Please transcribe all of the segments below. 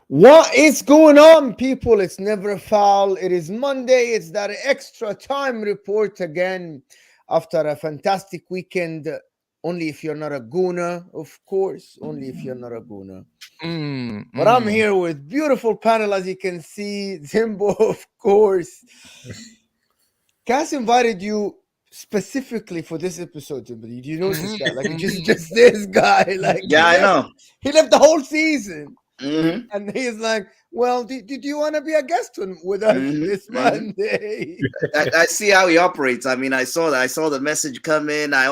What is going on, people? It's never a foul. It is Monday. It's that extra time report again after a fantastic weekend. Only if you're not a gooner, of course. Only if you're not a gooner. But I'm here with beautiful panel, as you can see. Zimbo, of course. Cass invited you specifically for this episode, Zimbo. Did you notice that? Like, just this guy. Like, yeah, I know. He left the whole season. Mm-hmm. And he's like, well, did you want to be a guest with us this Monday? I see how he operates. I mean, I saw the message come in. I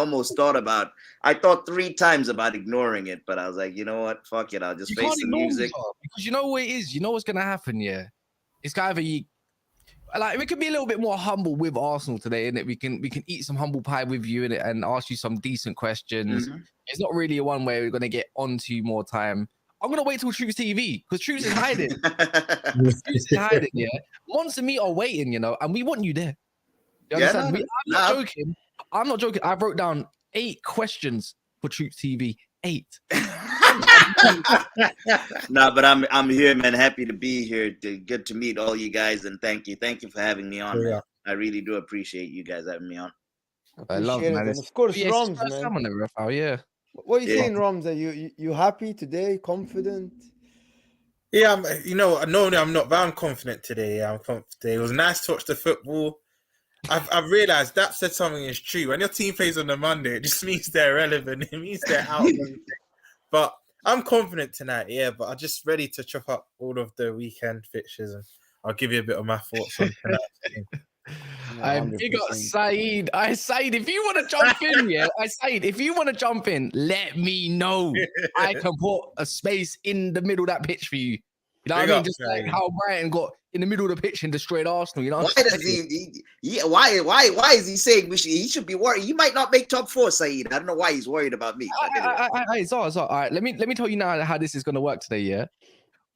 thought 3 times about ignoring it, but I was like, you know what? Fuck it. I'll just face the music. Because you know what it is? You know what's going to happen, yeah? It's either we can be a little bit more humble with Arsenal today, innit? We can eat some humble pie with you innit? And ask you some decent questions. Mm-hmm. It's not really a one way we're going to get onto more time. I'm going to wait till Truth's TV because Truth is hiding. Truth is hiding, yeah. Mons and me are waiting, and we want you there. You understand? I'm not joking. I'm not joking. I wrote down 8 questions for Truth TV. 8. Nah, but I'm here, man. Happy to be here. Good to meet all you guys, and thank you for having me on. Man. I really do appreciate you guys having me on. I love it, man. And of course, Roms, man. Yeah. What are you saying, Roms? Are you happy today? Confident? Yeah, normally I'm not, but I'm confident today. I'm confident today. It was nice to watch the football. I've realised Daps said something is true. When your team plays on the Monday, it just means they're relevant. It means they're out. But I'm confident tonight, yeah. But I'm just ready to chop up all of the weekend fixtures, and I'll give you a bit of my thoughts on tonight's game. I big up Saeed. Saeed, if you want to jump in, if you want to jump in, let me know. I can put a space in the middle of that pitch for you. You know what I mean? Just like how Brighton got in the middle of the pitch and destroyed Arsenal. You know why does why is he saying he should be worried? He might not make top 4, Saeed. I don't know why he's worried about me. It's all right. Let me tell you now how this is going to work today. Yeah,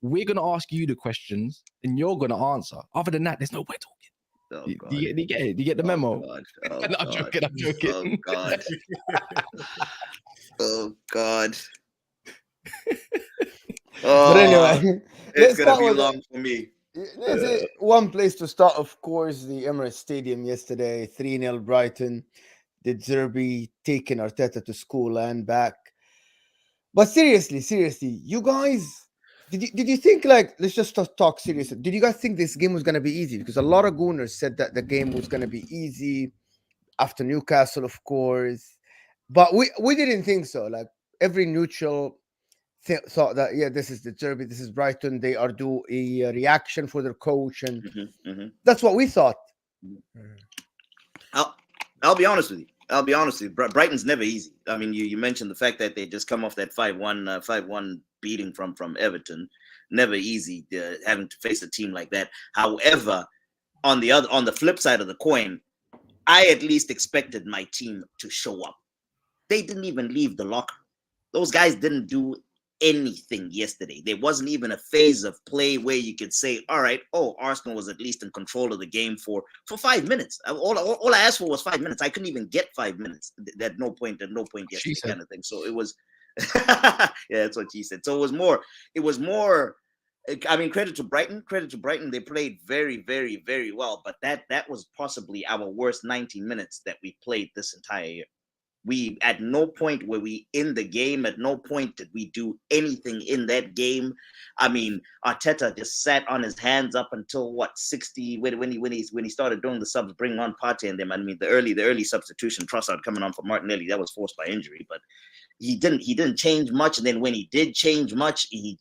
we're going to ask you the questions and you're going to answer. Other than that, there's no point talking. Oh, do you get it? Do you get the memo? I'm joking. Oh God. But anyway, it's gonna be long for me. One place to start, of course, the Emirates Stadium yesterday, 3-0 Brighton. The Derby taking Arteta to school and back. But seriously, you guys. Did you think, like, let's just talk seriously. Did you guys think this game was going to be easy? Because a lot of gooners said that the game was going to be easy after Newcastle, of course. But we didn't think so. Like, every neutral thought that, yeah, this is the Derby, this is Brighton. They are due a reaction for their coach. And that's what we thought. I'll be honest with you. Brighton's never easy. I mean, you mentioned the fact that they just come off that 5-1 beating from Everton. Never easy having to face a team like that. However, on the flip side of the coin, I at least expected my team to show up. They didn't even leave the locker. Those guys didn't do anything yesterday. There wasn't even a phase of play where you could say, all right, Arsenal was at least in control of the game for 5 minutes. All I asked for was 5 minutes. I couldn't even get 5 minutes at no point yesterday, kind of thing. So it was yeah, that's what she said. So it was more I mean, credit to Brighton. They played very, very, very well, but that was possibly our worst 90 minutes that we played this entire year. We, at no point were we in the game. At no point did we do anything in that game. I mean, Arteta just sat on his hands up until 60 when he started doing the subs, bringing on Partey and them. I mean, the early substitution, Trossard coming on for Martinelli, that was forced by injury, but he didn't change much. And then when he did change much, it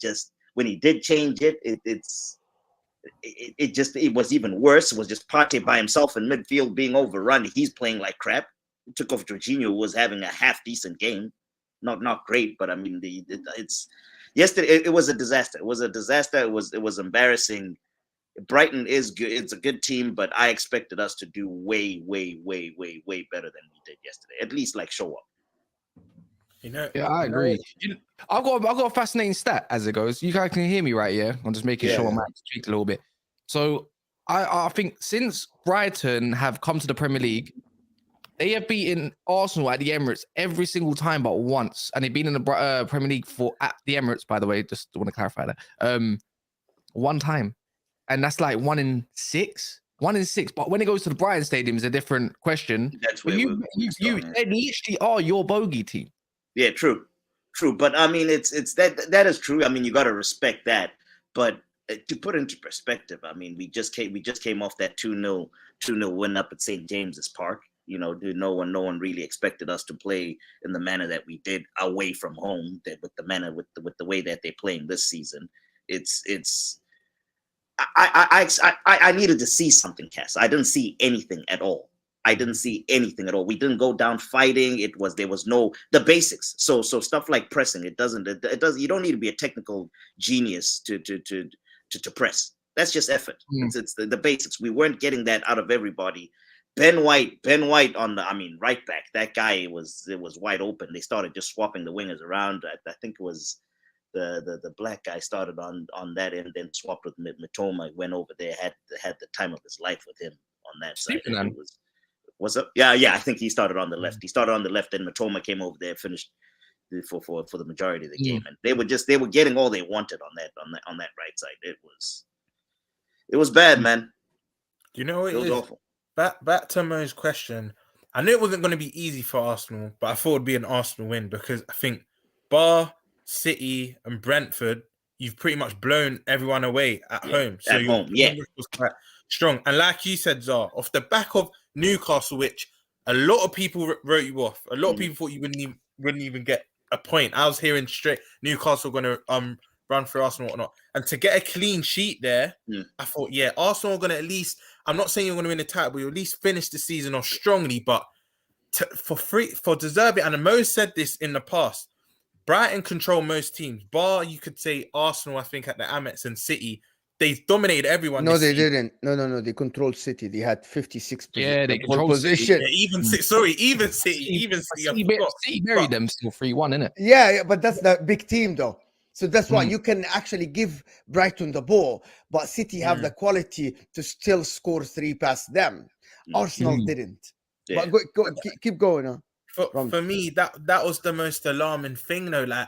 was even worse. It was just Partey by himself in midfield being overrun. He's playing like crap. Took off Jorginho, who was having a half decent game, not great, but I mean yesterday it was a disaster. It was embarrassing Brighton is good. It's a good team, but I expected us to do way better than we did yesterday. At least like show up. Yeah, I agree. I've got a fascinating stat as it goes. You guys can hear me, right? Yeah, I'm just making sure my mic's tweaked a little bit. So I think since Brighton have come to the Premier League, they have beaten Arsenal at the Emirates every single time but once, and they've been in the Premier League at the Emirates, by the way. Just want to clarify that. One time, and that's like 1 in 6. 1 in 6. But when it goes to the Brighton Stadium, is a different question. That's where they literally are your bogey team. Yeah, true. But I mean, it's that is true. I mean, you got to respect that. But to put into perspective, I mean, we just came off that 2-0 win up at St. James's Park. You know, no one really expected us to play in the manner that we did away from home. That with the way that they're playing this season, it's. I needed to see something, Cass. I didn't see anything at all. We didn't go down fighting. There was no the basics. So stuff like pressing, it doesn't. You don't need to be a technical genius to press. That's just effort. It's the basics. We weren't getting that out of everybody. Ben White on the right back. That guy it was wide open. They started just swapping the wingers around. I think it was the black guy started on that end, then swapped with Mitoma. Went over there, had the time of his life with him on that side. What's up? Yeah. I think he started on the left. Then Mitoma came over there, finished for the majority of the game, and they were getting all they wanted on that right side. It was bad, man. You know it was awful. Back to Mo's question. I knew it wasn't going to be easy for Arsenal, but I thought it'd be an Arsenal win because I think bar City and Brentford, you've pretty much blown everyone away at home. So at home, was quite strong. And like you said, Zar, off the back of Newcastle, which a lot of people wrote you off. A lot of people thought you wouldn't even get a point. I was hearing straight Newcastle going to run for Arsenal or not. And to get a clean sheet there, I thought, Arsenal are going to at least, I'm not saying you're going to win the title, but you'll at least finish the season off strongly. But for deserve it, and Mo said this in the past, Brighton control most teams. Bar, you could say Arsenal, I think, at the Amex and City. They dominated everyone. No, they didn't. No. They controlled City. They had 56% they controlled position. City. Yeah, even City. City buried them still 3-1, innit? Yeah, but that's the big team, though. So that's why you can actually give Brighton the ball, but City have the quality to still score 3 past them. Arsenal didn't. Yeah. But keep going on. For me, that was the most alarming thing, though. Like,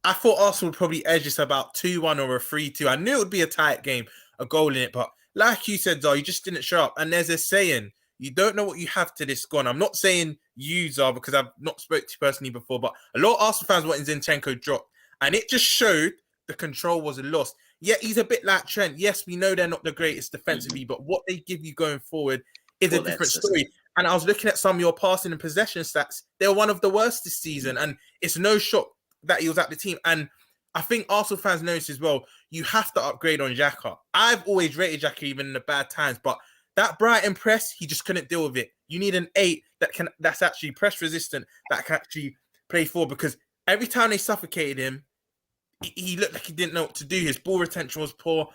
I thought Arsenal would probably edge us about 2-1 or a 3-2. I knew it would be a tight game, a goal in it, but like you said, Zar, you just didn't show up. And there's a saying, you don't know what you have till it's gone. I'm not saying you, Zar, because I've not spoke to you personally before, but a lot of Arsenal fans wanted Zinchenko dropped. And it just showed the control was lost. Yeah, he's a bit like Trent. Yes, we know they're not the greatest defensively, but what they give you going forward is a different story. And I was looking at some of your passing and possession stats. They're one of the worst this season. And it's no shock that he was at the team. And I think Arsenal fans notice as well, you have to upgrade on Xhaka. I've always rated Xhaka even in the bad times, but that Brighton press, he just couldn't deal with it. You need an 8 that's actually press resistant, that can actually play forward, because every time they suffocated him, he looked like he didn't know what to do. His ball retention was poor.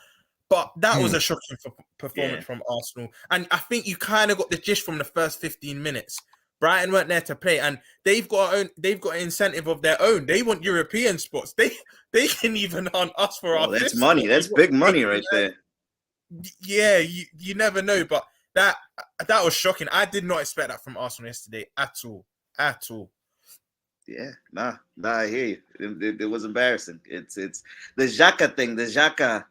But that was a shocking performance from Arsenal. And I think you kind of got the gist from the first 15 minutes. Brighton weren't there to play, and they've got an incentive of their own. They want European spots. They can even hunt us for our. That's money. Spot. That's big money right there. Yeah, you never know, but that was shocking. I did not expect that from Arsenal yesterday at all. Yeah, nah, I hear you. It was embarrassing. It's the Xhaka thing. Xhaka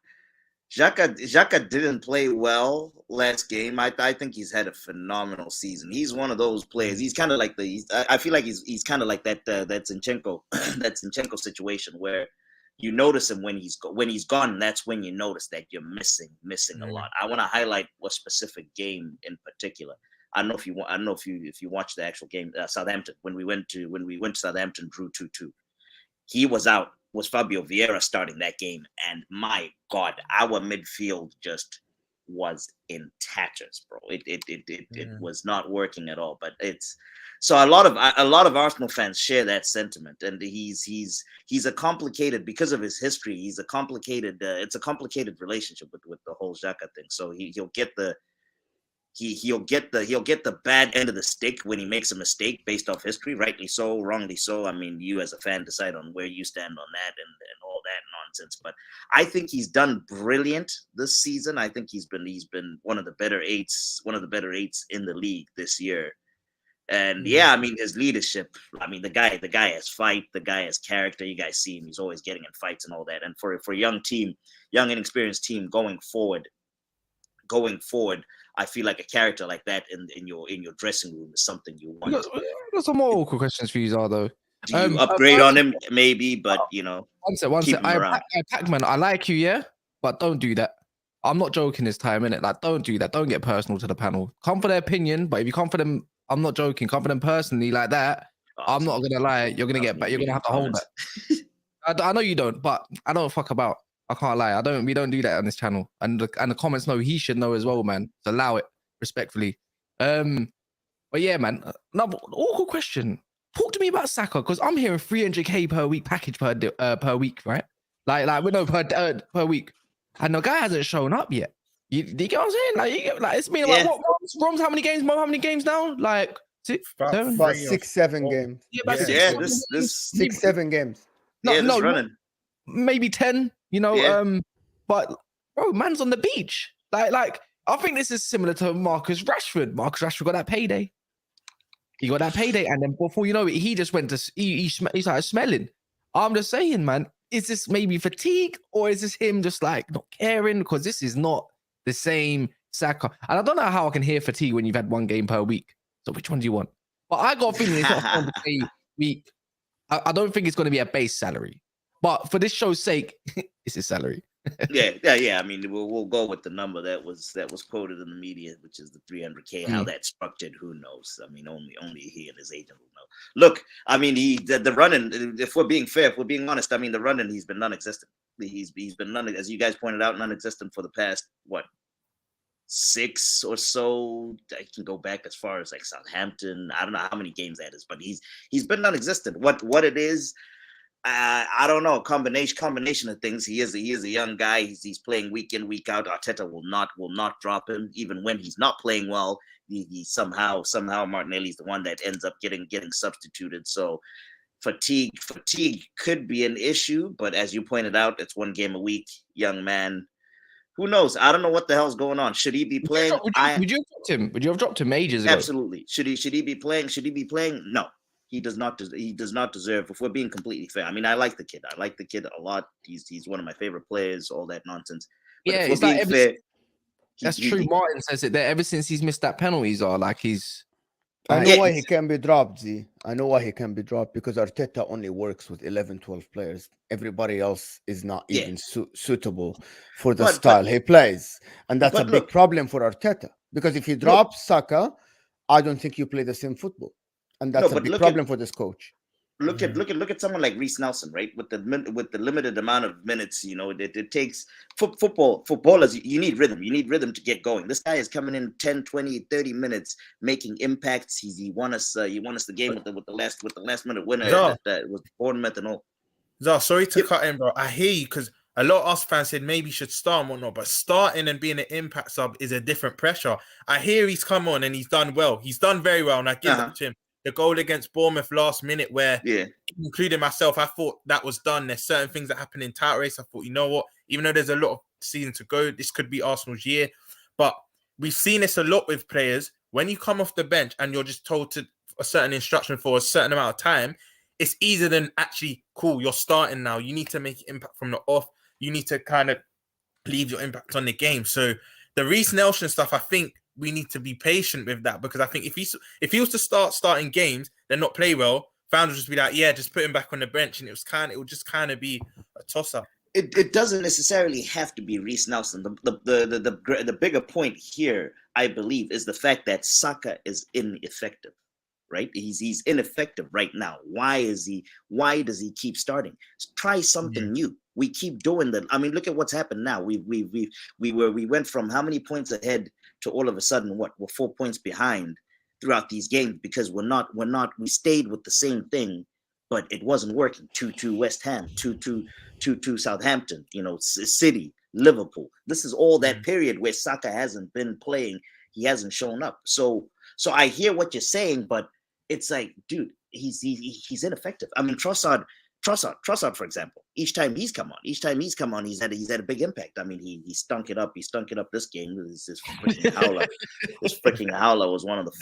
didn't play well last game. I think he's had a phenomenal season. He's one of those players. He's kind of like I feel like he's kind of like that Zinchenko that Zinchenko situation where you notice him when he's gone. That's when you notice that you're missing a lot. I want to highlight a specific game in particular. I don't know if you watched the actual game, Southampton, when we went to Southampton, drew 2-2. He was out. Was Fabio Vieira starting that game, and my God, our midfield just was in tatters, bro. It was not working at all. But it's so a lot of Arsenal fans share that sentiment, and he's a complicated, because of his history. He's a complicated. It's a complicated relationship with the whole Xhaka thing. So he'll get the bad end of the stick when he makes a mistake based off history, rightly so, wrongly so. I mean, you as a fan decide on where you stand on that and all that nonsense. But I think he's done brilliant this season. I think he's been one of the better eights in the league this year. And yeah, I mean, his leadership. I mean, the guy has fight. The guy has character. You guys see him; he's always getting in fights and all that. And for a young inexperienced team going forward, I feel like a character like that in your dressing room is something you want. I got some more awkward questions for you, Zardo. Do you upgrade on him? Maybe, but one keep sec. him around. Pac-Man, I like you, yeah, but don't do that. I'm not joking this time, innit? Like, don't do that. Don't get personal to the panel. Come for their opinion, but if you come for them, I'm not joking. Come for them personally like that. I'm not gonna lie. You're gonna get back. You're gonna have to hold that. I know you don't, but I don't fuck about. I can't lie. We don't do that on this channel. And the comments know he should know as well, man. So allow it respectfully. But yeah, man. Another awkward question. Talk to me about Saka, because I'm hearing 300k per week package per week, right? Like we know per week, and the guy hasn't shown up yet. You get what I'm saying? Like it's been like what? Rom's how many games? Mo, how many games now? Like about 6, 7 games. Yeah, this 6, 7 games. No, running. Maybe 10. But bro, man's on the beach. Like I think this is similar to Marcus Rashford. Marcus Rashford got that payday. He got that payday, and then before you know it, he just went to he started smelling. I'm just saying, man, is this maybe fatigue, or is this him just like not caring? Because this is not the same Saka. And I don't know how I can hear fatigue when you've had 1 game per week. So which one do you want? But I got a feeling it's not a 100k week. I don't think it's going to be a base salary. But for this show's sake, it's his salary. Yeah. I mean, we'll go with the number that was quoted in the media, which is the 300k. How that's structured, who knows? I mean, only he and his agent will know. Look, I mean, the running. If we're being fair, if we're being honest, I mean, the running, he's been non-existent. He's been as you guys pointed out, non-existent for the past 6 or so. I can go back as far as like Southampton. I don't know how many games that is, but he's been non-existent. What it is. I don't know. Combination of things. He is a young guy. He's playing week in, week out. Arteta will not drop him, even when he's not playing well. He somehow Martinelli's the one that ends up getting substituted. So fatigue could be an issue, but as you pointed out, it's 1 game a week. Young man, who knows? I don't know what the hell's going on. Should he be playing? Would you have dropped him? Would you have dropped him ages ago? Absolutely. Should he be playing? No. He does not deserve. If we're being completely fair, I mean, I like the kid. I like the kid a lot. He's one of my favorite players. All that nonsense. But yeah, it's like that's true. Martin says it there. Ever since he's missed that penalties, he's. I know why he can be dropped, Z. I know why he can be dropped, because Arteta only works with 11, 12 players. Everybody else is not even suitable for the style he plays. And that's a big problem for Arteta. Because if he drops Saka, I don't think you play the same football. And that's a big problem for this coach. Look at someone like Reece Nelson, right? With the limited amount of minutes, it takes footballers. You need rhythm. You need rhythm to get going. This guy is coming in 10, 20, 30 minutes, making impacts. He won us the game with the last minute winner. That was Bournemouth and all. Sorry to cut in, bro. I hear you, because a lot of us fans said maybe he should start and whatnot, but starting and being an impact sub is a different pressure. I hear he's come on and he's done well. He's done very well, and I give it to him. The goal against Bournemouth last minute, where including myself, I thought that was done. There's certain things that happen in title race. I thought, you know what? Even though there's a lot of season to go, this could be Arsenal's year. But we've seen this a lot with players. When you come off the bench and you're just told to a certain instruction for a certain amount of time, it's easier than actually, cool, you're starting now. You need to make impact from the off. You need to kind of leave your impact on the game. So the Reece Nelson stuff, I think, we need to be patient with that, because I think if he was to start starting games, then not play well, fans would just be like, yeah, just put him back on the bench, and it would just kind of be a toss up. It doesn't necessarily have to be Reece Nelson. The bigger point here, I believe, is the fact that Saka is ineffective. right? He's ineffective right now. Why does he keep starting? Try something new. We keep doing that. I mean, look at what's happened now. We went from how many points ahead to all of a sudden we're 4 points behind throughout these games because we stayed with the same thing, but it wasn't working. 2-2 West Ham, 2-2 Southampton, City, Liverpool. This is all that period where Saka hasn't been playing. He hasn't shown up. So I hear what you're saying, but it's like, dude, he's ineffective. I mean, Trossard, for example, each time he's come on, he's had a big impact. I mean, he stunk it up. He stunk it up this game. This freaking howler. This freaking howler was one of the.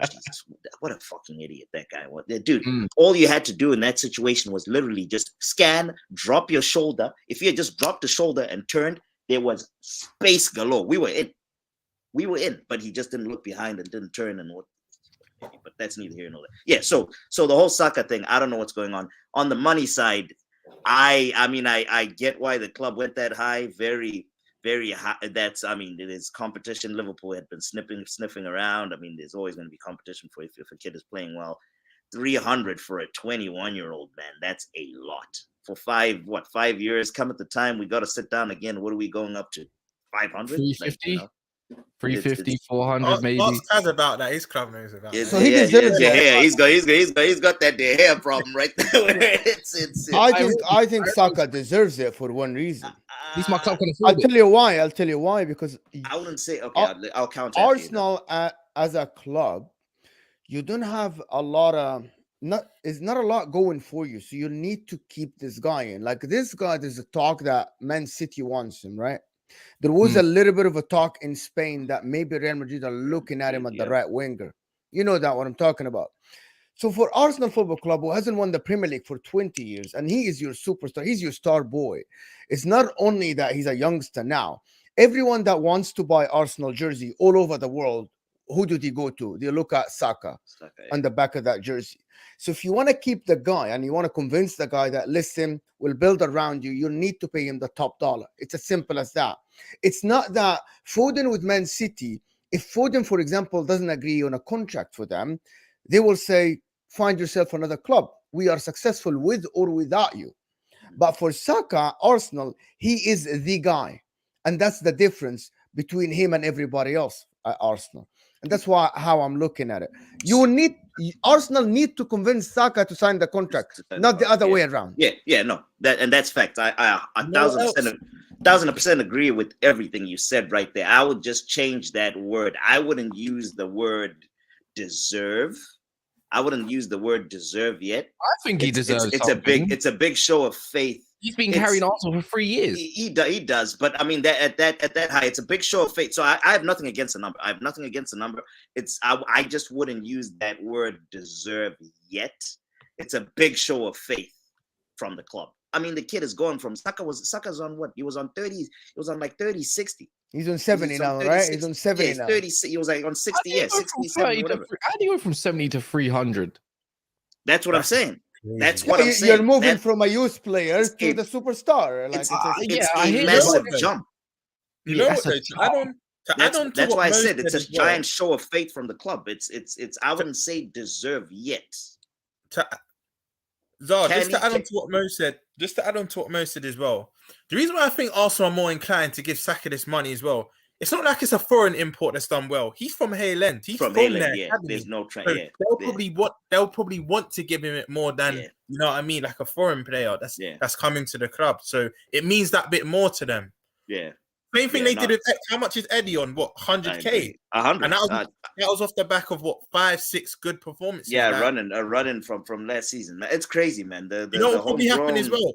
Jesus, what a fucking idiot that guy was, dude. All you had to do in that situation was literally just scan, drop your shoulder. If you had just dropped the shoulder and turned, there was space galore. We were in, but he just didn't look behind and didn't turn and what. But that's neither here nor there. Yeah, so the whole Saka thing, I don't know what's going on. On the money side, I get why the club went that high, very, very high. It is competition. Liverpool had been sniffing around. I mean, there's always going to be competition for if a kid is playing well. 300 for a 21-year-old, man, that's a lot. For 5 years, come at the time, we got to sit down again. What are we going up to? 500? 350? 350, 400 maybe. Ask about that. His club knows about that. So he deserves it. He's got that hair problem right there. I think Saka deserves it for one reason. At least my club can afford I'll tell you why. Because I wouldn't say I'll count Arsenal as a club, you don't have a lot of it's not a lot going for you. So you need to keep this guy in. Like this guy, there's a talk that Man City wants him, right? There was a little bit of a talk in Spain that maybe Real Madrid are looking at him at the right winger. You know that what I'm talking about. So for Arsenal Football Club, who hasn't won the Premier League for 20 years, and he is your superstar, he's your star boy. It's not only that he's a youngster now. Everyone that wants to buy Arsenal jersey all over the world, who do they go to? They look at Saka on the back of that jersey. So if you want to keep the guy and you want to convince the guy that, listen, we'll build around you, you need to pay him the top dollar. It's as simple as that. It's not that Foden with Man City, if Foden, for example, doesn't agree on a contract for them, they will say, find yourself another club. We are successful with or without you. But for Saka, Arsenal, he is the guy. And that's the difference between him and everybody else at Arsenal. And that's how I'm looking at it. Arsenal need to convince Saka to sign the contract, not the other way around. No, that's fact. I 1,000% agree with everything you said right there. I would just change that word. I wouldn't use the word deserve. I wouldn't use the word deserve yet. I think he deserves. It's a big show of faith. He's been carrying Arsenal for 3 years. He does, but I mean that at that high, it's a big show of faith. So I have nothing against the number. I just wouldn't use that word deserve yet. It's a big show of faith from the club. I mean, the kid is going from Saka's on what? He was on 30. He was on like 30, 60. He's on 70 now, right? He's on 70 now. 30. He was like on 60. 60, 70, whatever. How do you go from 70 to 300? That's what I'm saying. That's what I'm saying. You're moving from a youth player to the superstar. Like it's a massive jump. You know what? That's why I said it's a giant show of faith from the club. It's. I wouldn't say deserve yet. Just to add on to what Mo said as well. The reason why I think Arsenal are more inclined to give Saka this money as well, it's not like it's a foreign import that's done well. He's from Hale End. He's from there. Yeah. There's no trend. So they'll probably want to give him it more than you know what I mean, like a foreign player that's coming to the club. So it means that bit more to them. Yeah. Same thing they did with how much is Eddie on? What, 100K? 100. And that was off the back of what, 5-6 good performances. Yeah, running from last season. It's crazy, man. You know what probably happen as well?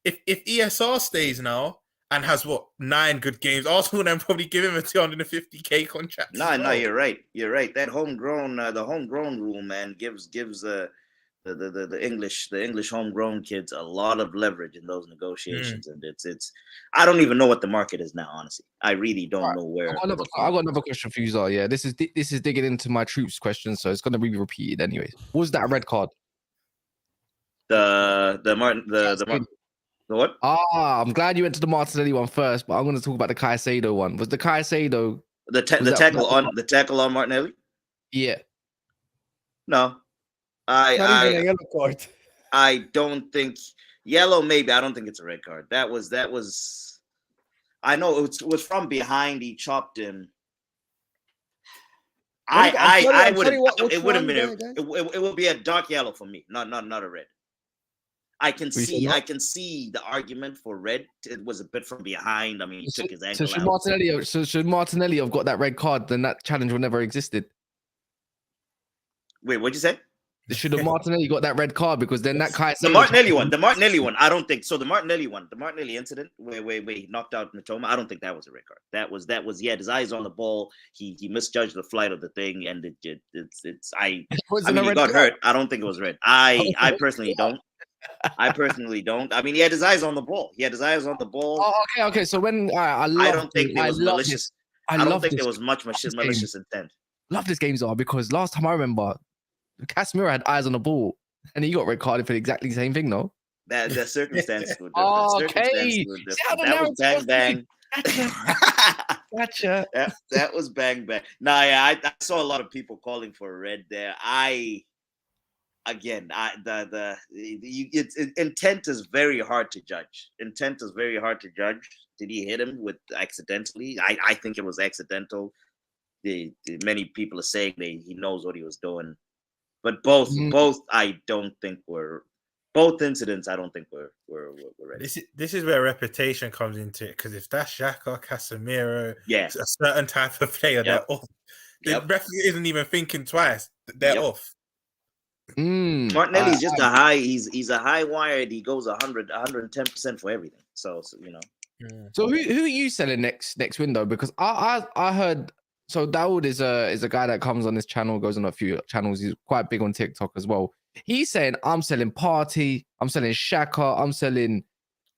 If ESR stays now and has 9 good games, Arsenal then probably give him a 250K contract. No, you're right. You're right. That homegrown rule, man, gives the English homegrown kids a lot of leverage in those negotiations, and it's. I don't even know what the market is now. Honestly, I really don't know where. I got another question for you, Zar. Yeah, this is digging into my troops question, so it's going to be repeated anyways. Was that a red card? The what? I'm glad you went to the Martinelli one first, but I'm going to talk about the Caicedo one. Was the Caicedo the tackle on Martinelli? Yeah. No. Not even a I yellow card. I don't think yellow. Maybe I don't think it's a red card. That was. I know it was from behind. He chopped him. I I'm would sorry. have. Which It would have one, been. guys? It would be a dark yellow for me. Not a red. I can We should see. not. I can see the argument for red. It was a bit from behind. I mean, he So, took his so ankle should out. Martinelli? So should Martinelli have got that red card? Then that challenge would never existed. Wait, what'd you say? Should have Martinelli got that red card because then that Caicedo The Martinelli one. The Martinelli one. I don't think so. The Martinelli incident where he knocked out Matoma. I don't think that was a red card. That was. He had his eyes on the ball. He misjudged the flight of the thing, and it's. I mean, he got hurt. I don't think it was red. I personally don't. I mean, he had his eyes on the ball. Oh, okay. So when I don't think there was malicious. I don't think there was much malicious intent. Love this game, Zara, because last time I remember, Casemiro had eyes on the ball and he got red carded for exactly the same thing, no? The circumstances were different. Okay. That was bang bang. Gotcha. That was bang bang. Nah, yeah, I saw a lot of people calling for a red there. Intent is very hard to judge. Did he hit him with accidentally? I think it was accidental. Many people are saying he knows what he was doing, but both I don't think were both incidents. I don't think were ready. This is where reputation comes into it, because if that's Xhaka, Casemiro, Yeah, a certain type of player, they're off. The referee isn't even thinking twice. They're off. Martinelli's just a high. He's a high wired. He goes 110% for everything. So you know. So who are you selling next window? Because I heard. So Dawood is a guy that comes on this channel, goes on a few channels. He's quite big on TikTok as well. He's saying I'm selling Partey, I'm selling Xhaka, I'm selling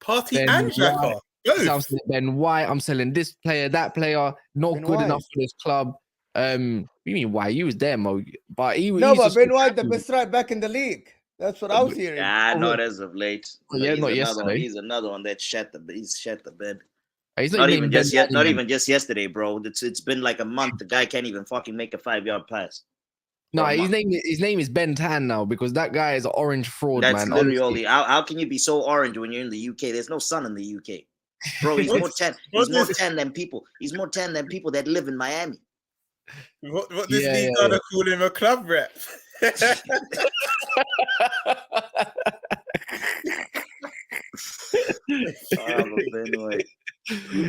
Partey and Xhaka. I'm selling Ben White, I'm selling this player, that player, not Ben good White. enough for this club. You mean why? He was there, Mo. But But Ben White, the best right back in the league. That's what I was hearing. Not as of late. Yeah, not yesterday. He's another one that shat the bed. He's not even just yesterday, bro. It's been like a month. The guy can't even fucking make a 5-yard pass. No, his name is Ben Tan now, because that guy is an orange fraud, man. That's literally all. How can you be so orange when you're in the UK? There's no sun in the UK, bro. He's more tan. He's more tan than people. He's more tan than people that live in Miami. What this league gonna call him a club rep?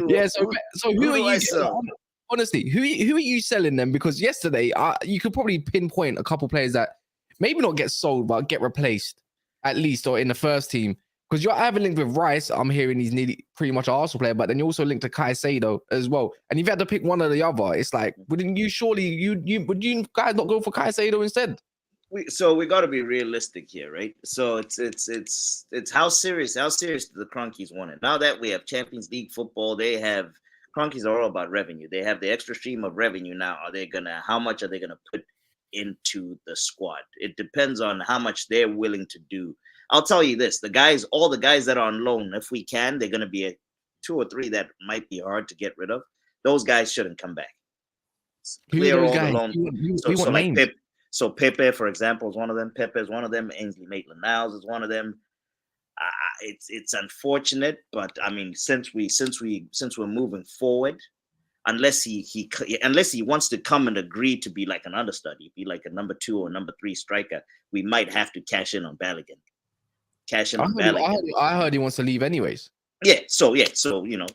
Yeah, so who are you selling? Honestly, who are you selling them? Because yesterday, you could probably pinpoint a couple players that maybe not get sold, but get replaced at least, or in the first team. Because you're either linked with Rice, I'm hearing he's nearly pretty much an Arsenal player, but then you're also linked to Caicedo as well. And if you had to pick one or the other, it's like, wouldn't you surely would you guys not go for Caicedo instead? We got to be realistic here, right? So it's how serious do the Cronkies want it? Now that we have Champions League football, Cronkies are all about revenue. They have the extra stream of revenue now. How much are they gonna put into the squad? It depends on how much they're willing to do. I'll tell you this: all the guys that are on loan, if we can, they're gonna be 2 or 3 that might be hard to get rid of. Those guys shouldn't come back. Clear all the loan. So like Pep. So Pepe, for example, is one of them. Pepe is one of them. Ainsley Maitland-Niles is one of them. It's unfortunate, but I mean, since we're moving forward, unless he wants to come and agree to be like an understudy, be like a number 2 or number 3 striker, we might have to cash in on Balogun. I heard he wants to leave anyways. Yeah. So you know,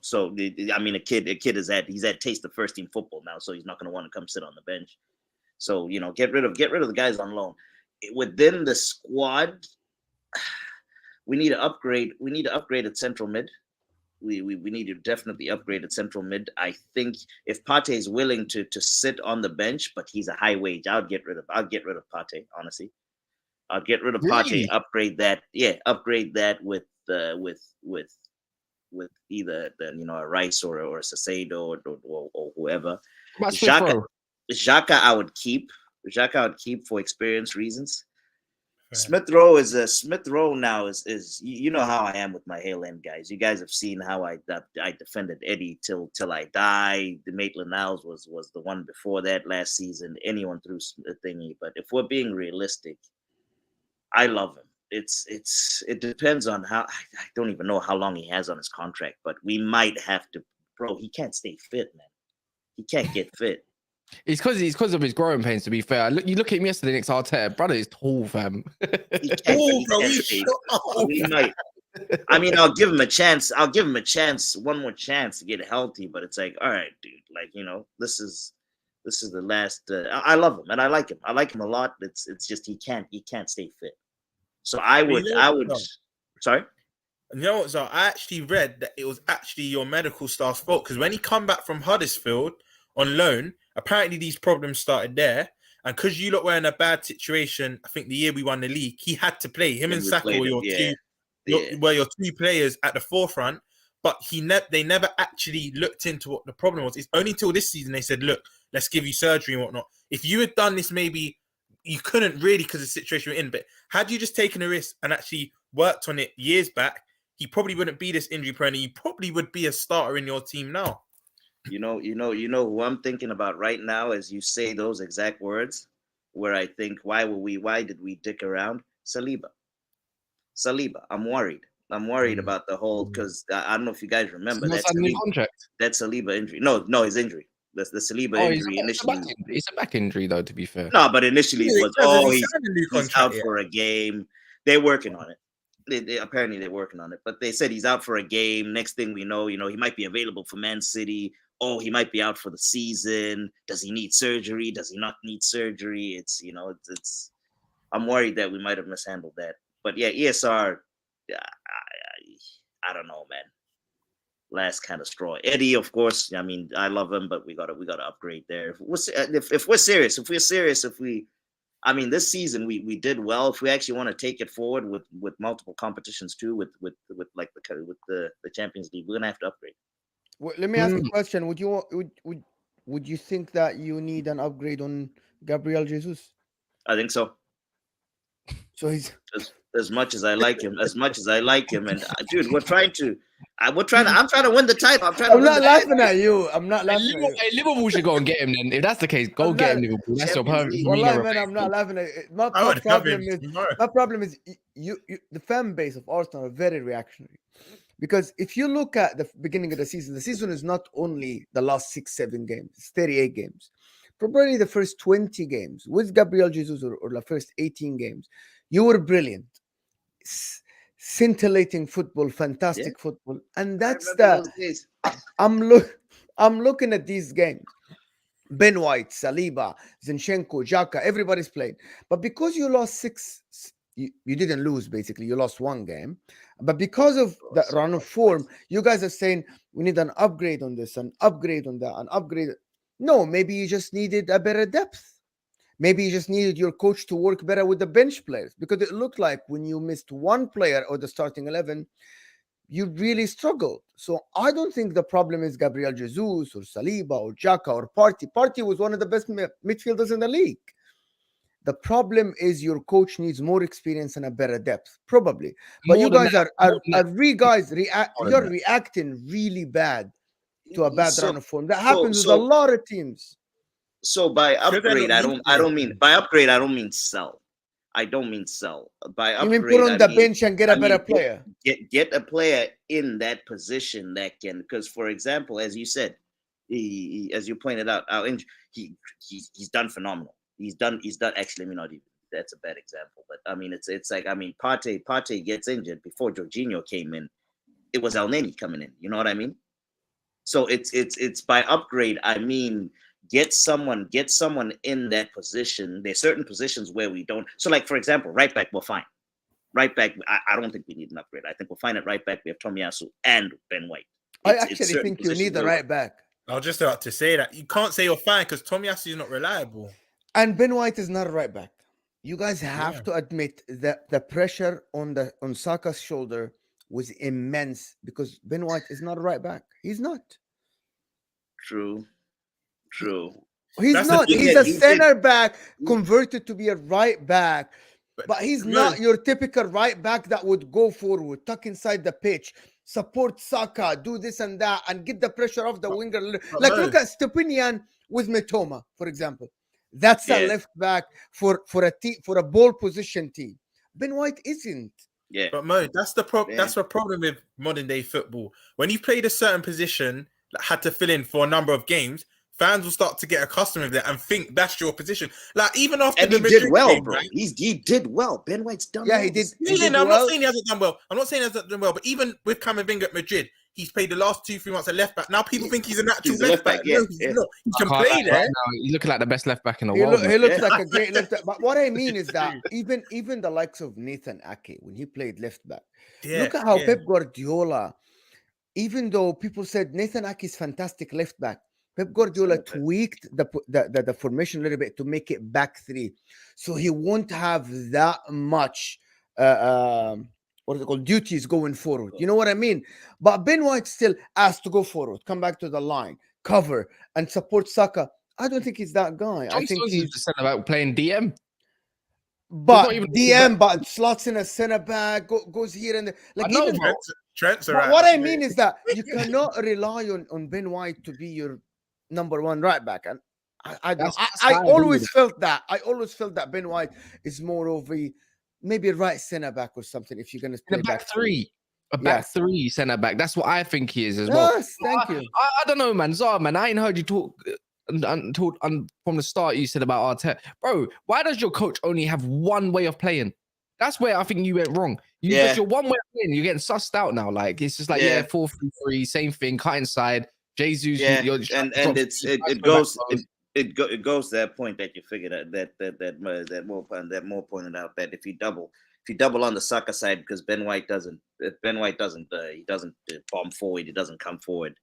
I mean, a kid he's had taste of first team football now, so he's not going to want to come sit on the bench. So, you know, get rid of the guys on loan. Within the squad, we need to upgrade. We need to upgrade at central mid. We need to definitely upgrade at central mid. I think if Partey is willing to sit on the bench, but he's a high wage, I'll get rid of Partey. Honestly, I'll get rid of Partey. Upgrade that. Yeah, upgrade that with either a Rice or a Caicedo or whoever. Xhaka I would keep. For experience reasons. Right. Smith Rowe now is you know how I am with my Hale End guys. You guys have seen how I defended Eddie till I die. The Maitland-Niles was the one before that last season. Anyone threw a thingy, but if we're being realistic, I love him. It depends on how. I don't even know how long he has on his contract, but we might have to. Bro, he can't stay fit, man. He can't get fit. It's because of his growing pains. To be fair, you look at him yesterday next to Arteta. Brother is tall, fam. He can't stay. We might. I mean, I'll give him a chance. I'll give him a chance, one more chance to get healthy. But it's like, all right, dude. Like, this is the last. I love him and I like him. I like him a lot. It's just he can't stay fit. So I would. Sorry. You know what, so I actually read that it was actually your medical staff's fault because when he come back from Huddersfield on loan, apparently these problems started there. And because you lot were in a bad situation, I think the year we won the league, he had to play. Him and Saka were your two players at the forefront. But they never actually looked into what the problem was. It's only till this season they said, look, let's give you surgery and whatnot. If you had done this, maybe you couldn't really because of the situation we're in. But had you just taken a risk and actually worked on it years back, he probably wouldn't be this injury prone. He probably would be a starter in your team now. You know who I'm thinking about right now as you say those exact words, where I think why did we dick around? Saliba. I'm worried about the whole because I don't know if you guys remember that Saliba injury. No, his injury. The Saliba injury initially. It's a back injury though, to be fair. No, but initially it was he's out for a game. They're working on it. Apparently they're working on it, but they said he's out for a game. Next thing we know, he might be available for Man City. Oh, he might be out for the season. Does he need surgery? Does he not need surgery? It's I'm worried that we might have mishandled that. But yeah, ESR, I don't know, man. Last kind of straw. Eddie, of course. I mean, I love him, but we gotta upgrade there. If we're serious, I mean, this season we did well. If we actually want to take it forward with multiple competitions too, with the Champions League, we're gonna have to upgrade. Well, let me ask a question. Would you think that you need an upgrade on Gabriel Jesus? I think so. So he's as much as I like him, and dude, I'm trying to win the title. I'm not laughing at you. I'm not laughing at you. Hey, Liverpool should go and get him then. If that's the case, get him, Liverpool. That's your perfect. Well, man, I'm not laughing at it. My problem is you the fan base of Arsenal are very reactionary. Because if you look at the beginning of the season is not only the last 6-7 games, it's 38 games. Probably the first 20 games with Gabriel Jesus or the first 18 games, you were brilliant. Scintillating football, fantastic football. And that's I'm looking at these games. Ben White, Saliba, Zinchenko, Xhaka, everybody's played. But because you lost 6, you didn't lose, basically. You lost one game. But because of that run of form, you guys are saying we need an upgrade on this, an upgrade on that, an upgrade. No, maybe you just needed a better depth. Maybe you just needed your coach to work better with the bench players, because it looked like when you missed one player or the starting 11, you really struggled. So I don't think the problem is Gabriel Jesus or Saliba or Xhaka or Partey. Partey was one of the best midfielders in the league. The problem is your coach needs more experience and a better depth, probably. But you guys you're reacting really bad to a bad run of form. That happens with a lot of teams. So by upgrade, I don't mean sell. I don't mean sell. By upgrade, you mean put on the bench and get a better player. Get a player in that position that can, because for example, as you said, as you pointed out, he's done phenomenal. He's done. Actually, let me not even. That's a bad example, but I mean, it's like, I mean, Partey gets injured before Jorginho came in. It was El Neni coming in. You know what I mean? So it's by upgrade. I mean, get someone in that position. There's certain positions where we don't. So, like for example, right back, we're fine. Right back, I don't think we need an upgrade. I think we're fine at right back. We have Tomiyasu and Ben White. I actually think you need the right back. I was just about to say that. You can't say you're fine because Tomiyasu is not reliable. And Ben White is not a right back. You guys have to admit that the pressure on Saka's shoulder was immense because Ben White is not a right back. He's not. True. He's not. He's a center back converted to be a right back. But he's not your typical right back that would go forward, tuck inside the pitch, support Saka, do this and that, and get the pressure off the winger. Like look at Stepinian with Mitoma, for example. That's a left back for a ball position team. Ben White isn't. Yeah. But Mo, that's the Yeah. That's the problem with modern day football. When you played a certain position that had to fill in for a number of games, fans will start to get accustomed with it and think that's your position. Like even after And the he Madrid did well, game, bro. right? He did well. Ben White's done Yeah, well. he did. Yeah, He did no, I'm well. not saying he hasn't done well. I'm not saying he hasn't done well, but even with Camavinga at Madrid, he's played the last 2-3 months at left back. Now people think he's a natural He's a left left back. back, No, yeah, he's yeah. not. He I can can't play lie, there. right now, he's looking like the best left back in the He, world. he man. looks Yeah. like a great left back. But what I mean is that True. even the likes of Nathan Ake, when he played left back, Yeah, look at how yeah. Pep Guardiola, even though people said Nathan Ake is fantastic left back, Pep Guardiola Center back. tweaked the formation a little bit to make it back three, so he won't have that much what is it called, duties going forward. You know what I mean? But Ben White still has to go forward, come back to the line, cover, and support Saka. I don't think he's that guy. I John think Stones is he's the centre back playing DM. but not even- DM, but slots in a center back, goes here and there. I Like know, even bro. Trent's but alright. what I mean is that you cannot rely on Ben White to be your number one right back. And I That's I how I agree always with felt that. I always felt that Ben White is more of a maybe a right center back or something if you're going to In play a back three. A Yeah. back three centre back. That's what I think he is as well. Yes, thank you. I don't know, man. Zara, man, I ain't heard you talk from the start. You said about Arteta, bro. Why does your coach only have one way of playing? That's where I think you went wrong. You Yeah. got your one way of playing. You're getting sussed out now. Like it's just like Yeah. 4-3-3, same thing. Cut inside. Jesus, Yeah, you're and it goes to that point that you figured out that more pointed out that if you double on the Saka side because Ben White doesn't bomb forward, he doesn't come forward,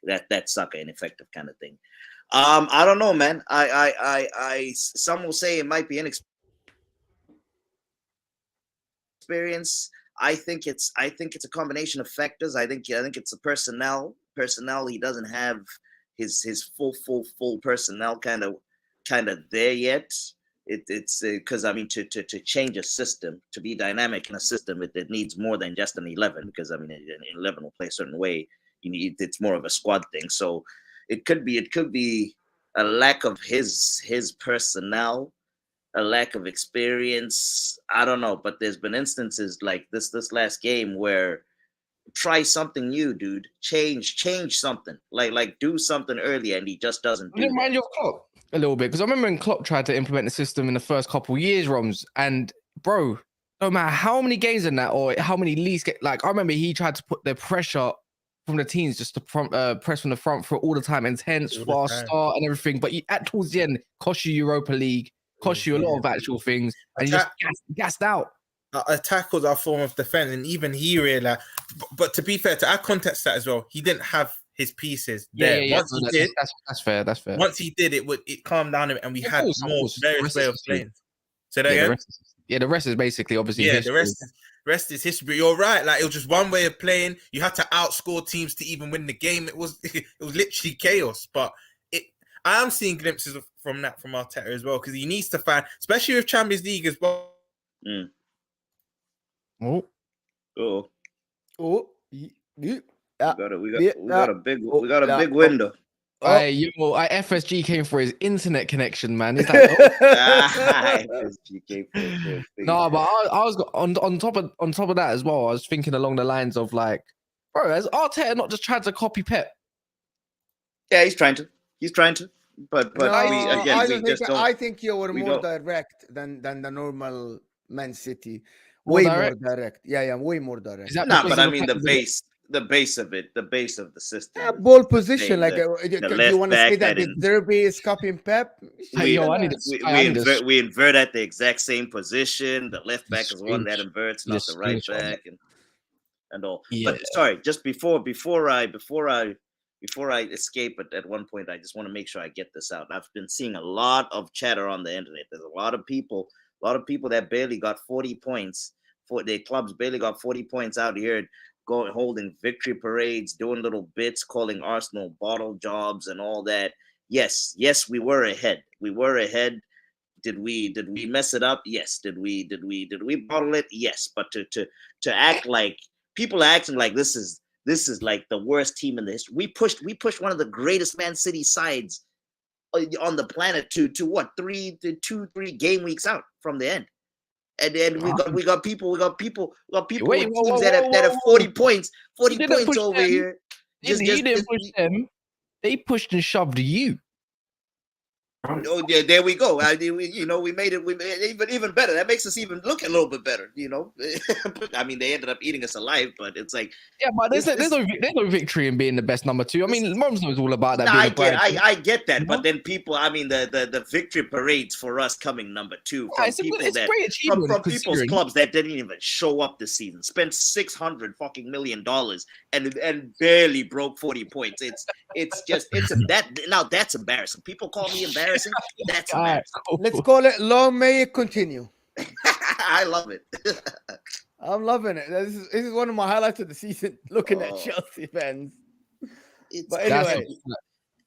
that's Saka ineffective kind of thing. I don't know, man. I some will say it might be inexperience. I think it's a combination of factors. I think it's a personnel. He doesn't have his full personnel kind of there yet. It's because I mean to change a system, to be dynamic in a system, it needs more than just an 11. Because I mean, an 11 will play a certain way. It's more of a squad thing. So it could be a lack of his personnel, a lack of experience. I don't know, but there's been instances like this last game where try something new, dude. Change something. Like do something earlier, and he just doesn't I do didn't that. mind your Klopp a little bit because I remember when Klopp tried to implement the system in the first couple of years, Roms, and bro, no matter how many games in that or how many leads get, like I remember he tried to put the pressure from the teams just to press from the front for all the time, intense, All the fast time. start and everything. But towards the end, cost you Europa League, cost you a lot of actual things, and you just gassed out. Tackles are a form of defense, and even he realized. But to be fair, to add context to that as well, he didn't have his pieces there. Once he did, that's fair. That's fair. Once he did, it calmed down, and we had more various way of playing. So The rest is basically obviously history. The rest is history. But you're right. Like it was just one way of playing. You had to outscore teams to even win the game. It was literally chaos. But I am seeing glimpses from Arteta as well because he needs to find, especially with Champions League as well. Mm. Oh. We got a big window. FSG came for his internet connection, man. He's like, no, but I was on top of that as well. I was thinking along the lines of like, bro, has Arteta not just tried to copy Pep? Yeah, he's trying to. But No, I think you were more direct than the normal Man City. More way direct? more direct. Yeah, way more direct. But I mean the base of the system. Yeah, ball position. Do you want to say that the Derby is copying Pep? We invert at the exact same position. The left back is one that inverts, not the right back, and all. Yeah. But sorry, just before I escape at one point, I just want to make sure I get this out. I've been seeing a lot of chatter on the internet. There's a lot of people that barely got 40 points. For their clubs barely got 40 points out here, holding victory parades, doing little bits, calling Arsenal bottle jobs and all that. Yes, we were ahead. Did we mess it up? Yes. Did we bottle it? Yes. But to act like people are acting like this is like the worst team in the history. We pushed one of the greatest Man City sides on the planet to what, 3 game weeks out from the end. And then we got people Wait, with whoa, teams whoa, that whoa, have whoa, 40 whoa. points, 40 You didn't points push over them. here. You didn't push them. They pushed and shoved you. Oh yeah, there we go. We made it even better. That makes us even look a little bit better. I mean, they ended up eating us alive, but it's like, Yeah, but there's no victory in being the best number 2. I mean, Mom's knows all about that. no, Being I a bride. get that, You but know? then people, I mean, the victory parades for us coming number 2 Yeah, from it's a people great achievement from people's considering. clubs that didn't even show up this season, spent $600 fucking million and barely broke 40 points. That's embarrassing. People call me embarrassing. That's All right, embarrassing. cool. Let's call it long may it continue. I love it. I'm loving it. This is one of my highlights of the season, looking at Oh. Chelsea fans. It's But That's anyway,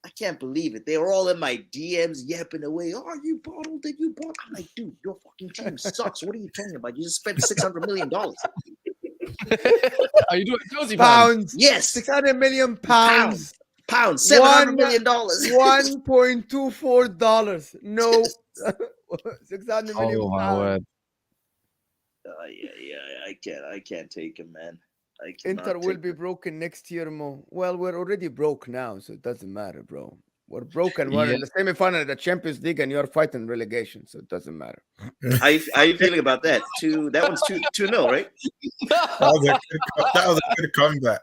I can't believe it. They were all in my DMs yapping away. Oh, you bottled it. You bought. I'm like, dude, your fucking team sucks. What are you talking about? You just spent $600 million. Are you doing Chelsea fans? pounds. Yes, 600 million pounds. pounds, $700 million. $1.24. No. 600 million Oh my pounds. word! Yeah. I can't take him, man. I cannot Inter will take be him. broken next year, Mo. Well, we're already broke now, so it doesn't matter, bro. We're broken. We're in the semi-final of the Champions League, and you're fighting relegation, so it doesn't matter. How you feeling about that? That one's 2-0, right? That was a good comeback.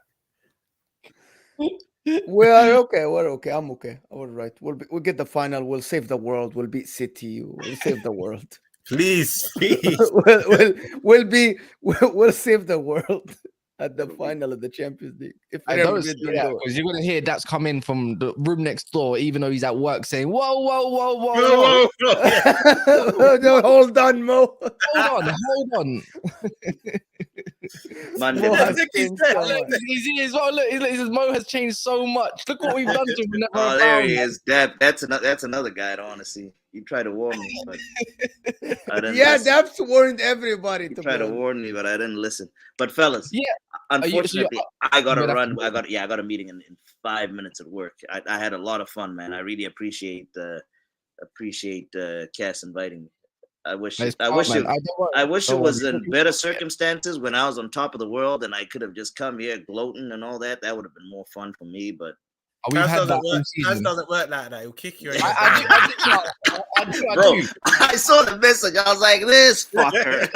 We're okay. We're okay. I'm okay. All right. We'll get the final. We'll save the world. We'll beat City. We'll save the world. Please. We'll save the world at the final of the Champions League. If I Real don't Madrid see don't that do it. because you're gonna hear that's coming from the room next door, even though he's at work, saying, "Whoa, whoa, whoa, whoa, whoa! Yeah. Hold on, Mo. Hold on." Man, Mo has Look, he's changed there. so Look, much. he as well. Look, he says Mo has changed so much. Look what we've done to him. Never Oh, there around. he is. That's another guy I don't want to see. You tried to warn me, but I didn't Yeah, listen. Daps warned everybody You to tried to warn. warn me, but I didn't listen. But fellas, Yeah. unfortunately, I gotta you're gonna run. I got a meeting in 5 minutes at work. I had a lot of fun, man. I really appreciate Cass inviting me. I wish it was in better circumstances when I was on top of the world and I could have just come here gloating and all that. That would have been more fun for me. But We've Cass had that all Cass season. doesn't work like that. He'll kick you. I bro, do. I saw the message. I was like, this fucker.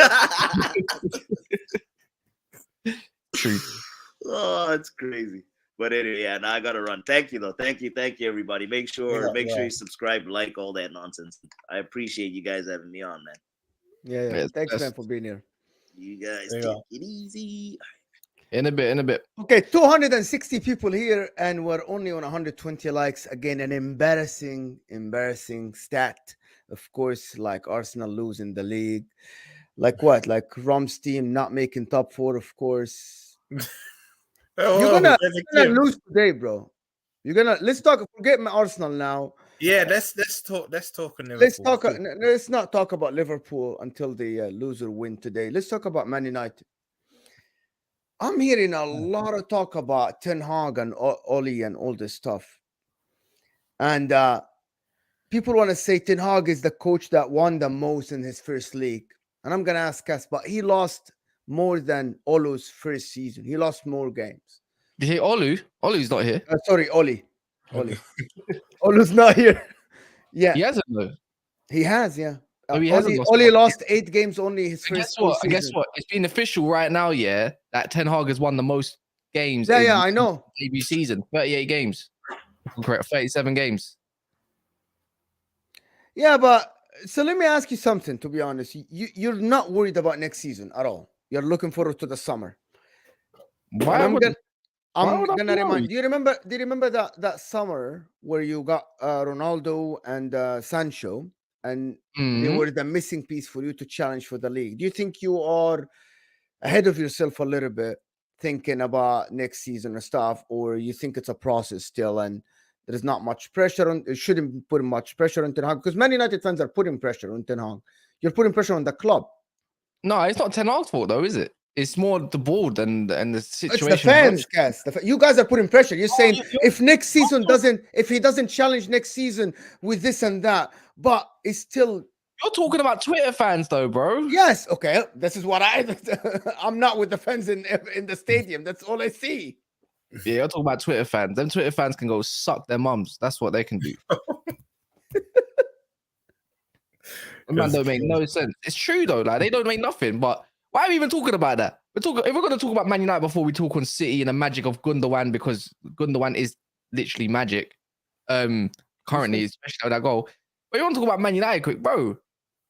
True. Oh, it's crazy. But anyway, yeah, now I gotta run. Thank you though. Thank you, everybody. Make sure you subscribe, like all that nonsense. I appreciate you guys having me on, man. Yeah. Yes, Thanks, that's- man, for being here. You guys There you take go. it easy. In a bit. Okay, 260 people here, and we're only on 120 likes. Again, an embarrassing stat. Of course, like Arsenal losing the league. Like what? Like Rom's team not making top 4, of course. You're gonna lose today, bro. Let's talk. Forget my Arsenal now. Yeah, let's talk on Liverpool. Let's not talk about Liverpool until the loser win today. Let's talk about Man United. I'm hearing a lot of talk about Ten Hag and Oli and all this stuff. And people want to say Ten Hag is the coach that won the most in his first league. And I'm going to ask us, but he lost more than Olu's first season. He lost more games. Did you hear Olu? Olu's not here. Sorry, Oli. Olu's not here. Yeah. He hasn't though. He has, yeah. Oli lost 8 games only his first season. Guess what? It's been official right now, yeah, that Ten Hag has won the most games. Yeah, I know. Debut season, 38 games. Correct, 37 games. Yeah, but so let me ask you something, to be honest. You're not worried about next season at all. You're looking forward to the summer. I'm gonna remind. Do you remember that summer where you got Ronaldo and Sancho, and they were the missing piece for you to challenge for the league? Do you think you are ahead of yourself a little bit, thinking about next season and stuff, or you think it's a process still and there's not much pressure on? It shouldn't put much pressure on Ten Hag, because Man United fans are putting pressure on Ten Hag. You're putting pressure on the club. No, it's not Ten Hag's fault though, is it? It's more the board and the situation. It's the fans, guys. You guys are putting pressure. You're saying if next season if he doesn't challenge next season with this and that, but it's still You're talking about Twitter fans, though, bro. Yes, okay. This is what I'm not with the fans in the stadium. That's all I see. Yeah, you're talking about Twitter fans. Them Twitter fans can go suck their mums. That's what they can do. Man, don't make no sense. It's true though. Like they don't make nothing. But why are we even talking about that? If we're going to talk about Man United before we talk on City and the magic of Gundogan, because Gundogan is literally magic. Currently, especially with that goal. But you want to talk about Man United quick, bro?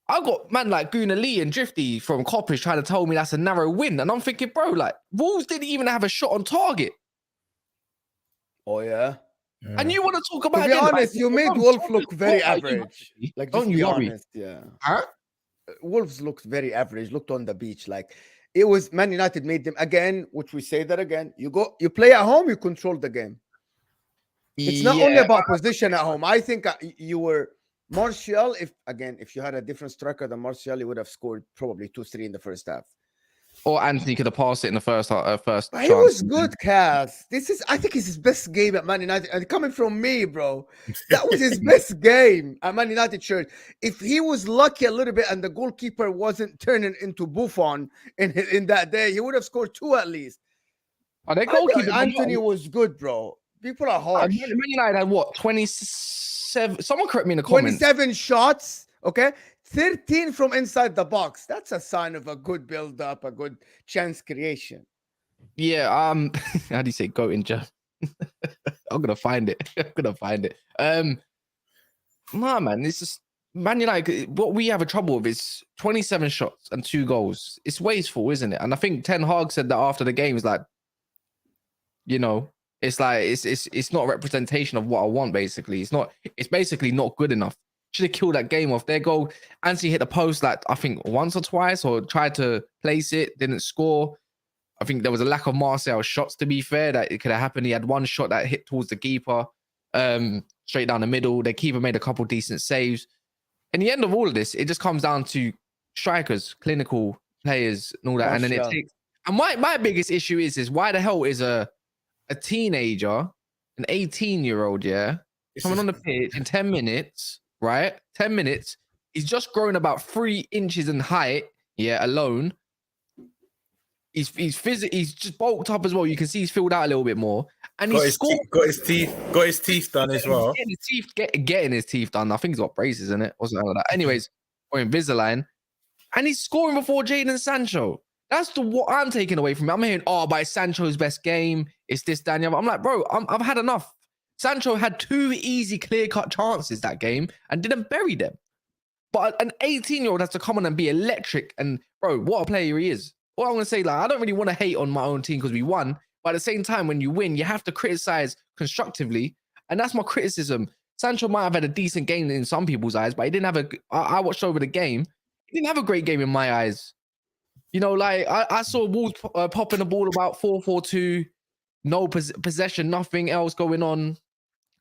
I got man like Guna Lee and Drifty from Coppage trying to tell me that's a narrow win, and I'm thinking, bro, like Wolves didn't even have a shot on target. Oh yeah. And you want to talk about? To be honest, you made Wolves look very average. Like, don't just you be worry? honest, yeah. Huh? Wolves looked very average. Looked on the beach like it was Man United made them again. Which we say that again. You play at home, you control the game. It's not only about position at home. I think you were Martial. If you had a different striker than Martial, you would have scored probably 2-3 in the first half. Or Anthony could have passed it in the first first. He was good, Cass. I think it's his best game at Man United. And coming from me, bro, that was his best game at Man United shirt. If he was lucky a little bit and the goalkeeper wasn't turning into Buffon in that day, he would have scored 2 at least. Oh, their goalkeeper Anthony was good, bro. People are harsh. Man United had what? 27. Someone correct me in the comments. 27 shots. Okay. 13 from inside the box. That's a sign of a good build-up, a good chance creation. Yeah. How do you say goat in German? I'm gonna find it. Nah, man. It's just Man United. What we have a trouble with is 27 shots and 2 goals. It's wasteful, isn't it? And I think Ten Hag said that after the game. Is like, it's like it's not a representation of what I want. Basically, it's basically not good enough. Should have killed that game off. Their goal, Anthony hit the post like I think once or twice, or tried to place it, didn't score. I think there was a lack of Martial shots. To be fair, that it could have happened. He had one shot that hit towards the keeper, straight down the middle. The keeper made a couple decent saves. In the end of all of this, it just comes down to strikers, clinical players, and all that. Martial. And then it takes. And my biggest issue is why the hell is a teenager, an 18-year-old, coming on the pitch in 10 minutes. Right, 10 minutes. He's just grown about 3 inches in height. Alone. He's just bulked up as well. You can see he's filled out a little bit more, and got his teeth done as well. Getting his teeth done. I think he's got braces in it or something like that. Anyways, or Invisalign, and he's scoring before Jadon Sancho. That's what I'm taking away from it. I'm hearing, by Sancho's best game. It's this, Daniel. I'm like, bro, I've had enough. Sancho had 2 easy, clear-cut chances that game and didn't bury them. But an 18-year-old has to come on and be electric. And, bro, what a player he is. All I'm going to say, I don't really want to hate on my own team because we won. But at the same time, when you win, you have to criticize constructively. And that's my criticism. Sancho might have had a decent game in some people's eyes, but he didn't have I watched over the game. He didn't have a great game in my eyes. I saw Wolves popping the ball about 4-4-2. No possession, nothing else going on.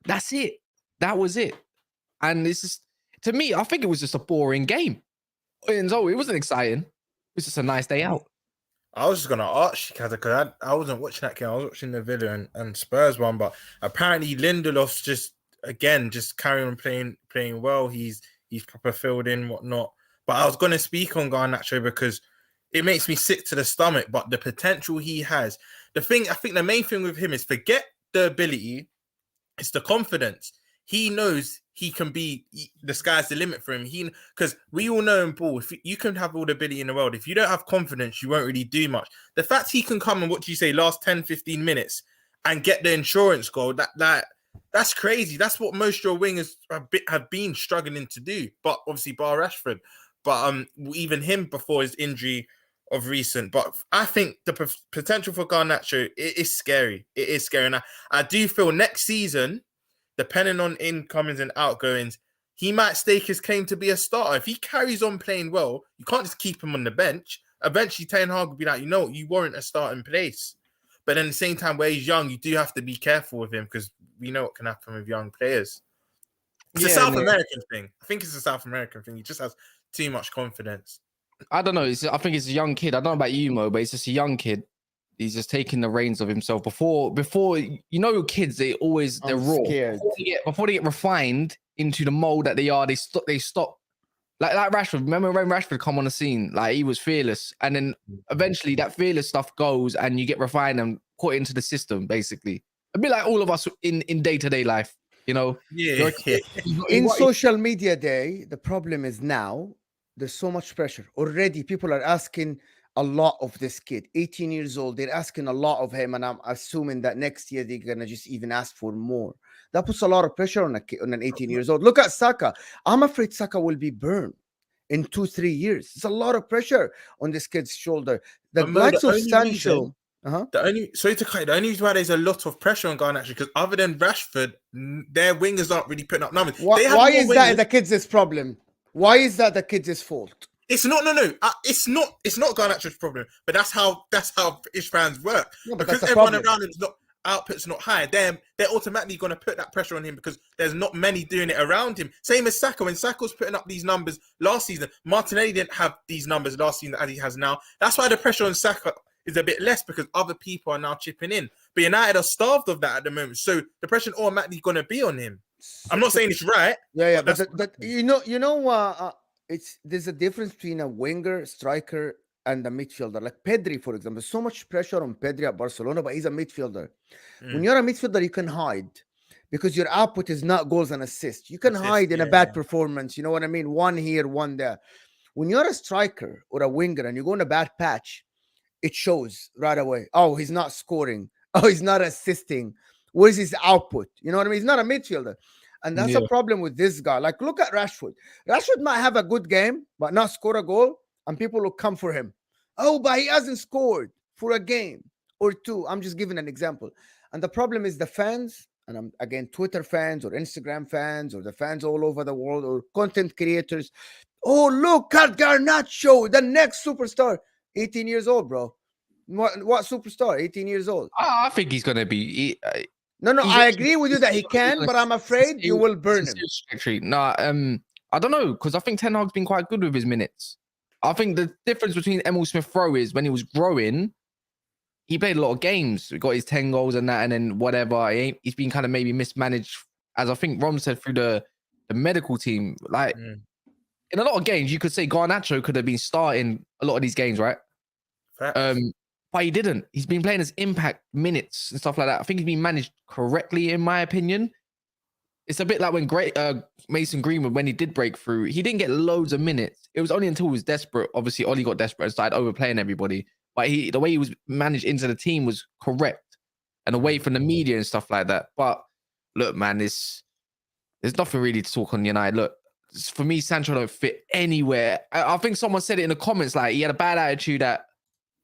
That's it. That was it. And it's just, to me, I think it was just a boring game. And so it wasn't exciting. It was just a nice day out. I was just going to ask you, because I wasn't watching that game. I was watching the Villa and Spurs one, but apparently Lindelof's just carrying on playing well. He's proper filled in, whatnot. But I was going to speak on Garnacho because it makes me sick to the stomach, but the potential he has. I think the main thing with him is forget the ability. It's the confidence. He knows he can be, the sky's the limit for him. Because we all know in ball, if you can have all the ability in the world, if you don't have confidence, you won't really do much. The fact he can come and, what do you say, last 10, 15 minutes and get the insurance goal, that's crazy. That's what most of your wingers have been struggling to do. But obviously, bar Rashford. But even him before his injury of recent. But I think the potential for Garnacho, it is scary. It is scary. And I do feel next season, depending on incomings and outgoings, he might stake his claim to be a starter. If he carries on playing well, you can't just keep him on the bench. Eventually, Ten Hag will be like, you warrant a starting place. But at the same time, where he's young, you do have to be careful with him because we know what can happen with young players. It's a South American thing. I think it's a South American thing. He just has too much confidence. I don't know. I think it's a young kid. I don't know about you, Mo, but it's just a young kid. He's just taking the reins of himself. Before kids, they're raw. Scared. Before they get refined into the mold that they are, they stop Like Rashford. Remember when Rashford come on the scene? Like he was fearless, and then eventually that fearless stuff goes, and you get refined and put into the system. Basically, a bit like all of us in day-to-day life. You know, Yeah. In social media day, the problem is now there's so much pressure. Already people are asking a lot of this kid, 18 years old. They're asking a lot of him, and I'm assuming that next year they're gonna just even ask for more. That puts a lot of pressure on on an 18 years old. Look at Saka. I'm afraid Saka will be burned in 2-3 years. It's a lot of pressure on this kid's shoulder. The But Mo, likes the of only Sancho. reason, sorry to cut you, the only reason why there's a lot of pressure on Garnacho because other than Rashford, their wingers aren't really putting up numbers. They have Why more is that wingers. the kids' problem? Why is that the kids' fault? It's not it's not Garnacho's problem, but that's how British fans work. No, but Because that's a everyone problem. around him's not output's not high, they're automatically going to put that pressure on him because there's not many doing it around him. Same as Saka. When Saka was putting up these numbers last season, Martinelli didn't have these numbers last season as he has now. That's why the pressure on Saka is a bit less because other people are now chipping in. But United are starved of that at the moment, so the pressure automatically going to be on him. I'm not saying it's right. Yeah, but but there's a difference between a winger, striker, and a midfielder. Like Pedri, for example, so much pressure on Pedri at Barcelona, but he's a midfielder. When you're a midfielder, you can hide because your output is not goals and assists. You can hide in a bad performance. You know what I mean? One here, one there. When you're a striker or a winger and you go in a bad patch, it shows right away. Oh, he's not scoring. Oh, he's not assisting. Where's his output? You know what I mean? He's not a midfielder. And that's a problem with this guy. Like, look at Rashford. Rashford might have a good game, but not score a goal, and people will come for him. Oh, but he hasn't scored for a game or two. I'm just giving an example. And the problem is the fans, and I'm again Twitter fans or Instagram fans or the fans all over the world or content creators. Oh, look at Garnacho, the next superstar. 18 years old, bro. What superstar? 18 years old. I think he's gonna be. No, I agree with you that he can, but I'm afraid you will burn him. No, I don't know because I think Ten Hag's been quite good with his minutes. I think the difference between Emil Smith Rowe is when he was growing, he played a lot of games. He got his 10 goals and that, and then whatever. He's been kind of maybe mismanaged, as I think Rom said, through the medical team. Like in a lot of games, you could say Garnacho could have been starting a lot of these games, right? But he didn't. He's been playing his impact minutes and stuff like that. I think he's been managed correctly, in my opinion. It's a bit like when Mason Greenwood, when he did break through, he didn't get loads of minutes. It was only until he was desperate. Obviously, Ollie got desperate and started overplaying everybody. But the way he was managed into the team was correct and away from the media and stuff like that. But look, man, there's nothing really to talk on United. Look, for me, Sancho don't fit anywhere. I think someone said it in the comments, like he had a bad attitude at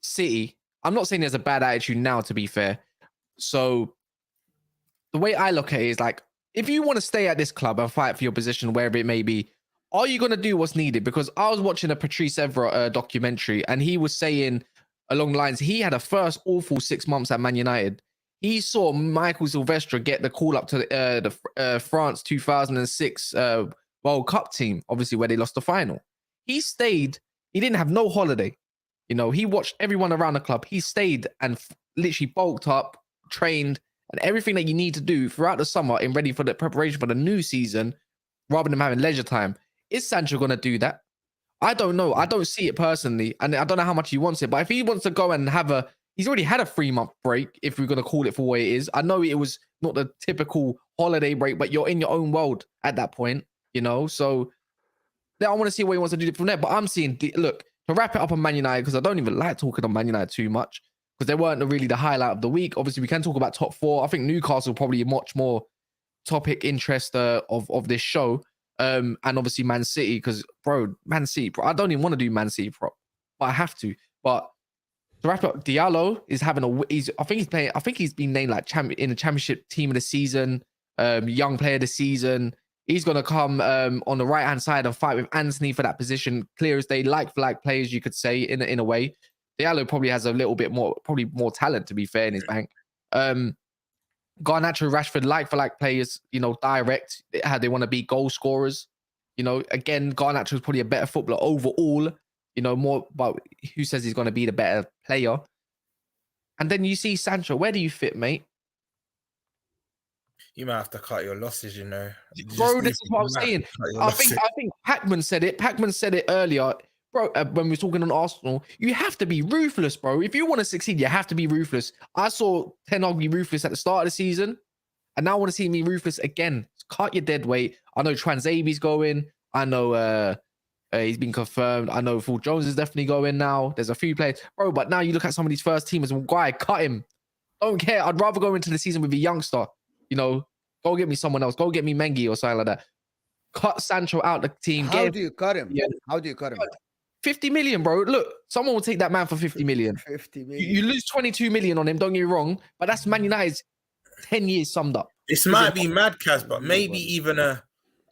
City. I'm not saying he has a bad attitude now, to be fair. So the way I look at it is like, if you want to stay at this club and fight for your position, wherever it may be, are you going to do what's needed? Because I was watching a Patrice Evra documentary and he was saying along the lines, he had a first awful 6 months at Man United. He saw Michael Silvestre get the call up to the France 2006 World Cup team, obviously where they lost the final. He stayed. He didn't have no holiday. You know, he watched everyone around the club. He stayed and literally bulked up, trained, and everything that you need to do throughout the summer in ready for the preparation for the new season, rather than having leisure time. Is Sancho going to do that? I don't know. I don't see it personally, and I don't know how much he wants it. But if he wants to go and have he's already had a 3-month break, if we're going to call it for what it is. I know it was not the typical holiday break, but you're in your own world at that point, you know? So I want to see what he wants to do from there. But I'm seeing, look, to wrap it up on Man United, because I don't even like talking on Man United too much, because they weren't really the highlight of the week. Obviously, we can talk about top four. I think Newcastle probably much more topic interest of this show. And obviously Man City, because Man City, I don't even want to do Man City prop, but I have to. But to wrap up, Diallo is having I think he's been named like in the championship team of the season, young player of the season. He's going to come on the right-hand side and fight with Anthony for that position. Clear as day, like for like players, you could say, in a way. Diallo probably has a little bit more, probably more talent, to be fair, in his bank. Garnacho, Rashford, like for like players, you know, direct, how they want to be goal scorers. You know, again, Garnacho is probably a better footballer overall, you know, more, but who says he's going to be the better player? And then you see Sancho, where do you fit, mate? You might have to cut your losses, you know. Bro, this is what I'm saying. I think Pac-Man said it. Pac-Man said it earlier, bro. When we were talking on Arsenal, you have to be ruthless, bro. If you want to succeed, you have to be ruthless. I saw Ten Hag be ruthless at the start of the season, and now I want to see me ruthless again. Cut your dead weight. I know Transabi's going. I know he's been confirmed. I know Phil Jones is definitely going now. There's a few players, bro. But now you look at some of these first teamers. Guy, cut him. Don't care. I'd rather go into the season with a youngster. You know, go get me someone else. Go get me Mengi or something like that. Cut Sancho out the team. How do you cut him? Yeah. How do you cut him? 50 million, bro. Look, someone will take that man for 50 million. 50 million. You lose 22 million on him, don't get me wrong, but that's Man United's 10 years summed up. This might be mad, Kaz, but maybe even a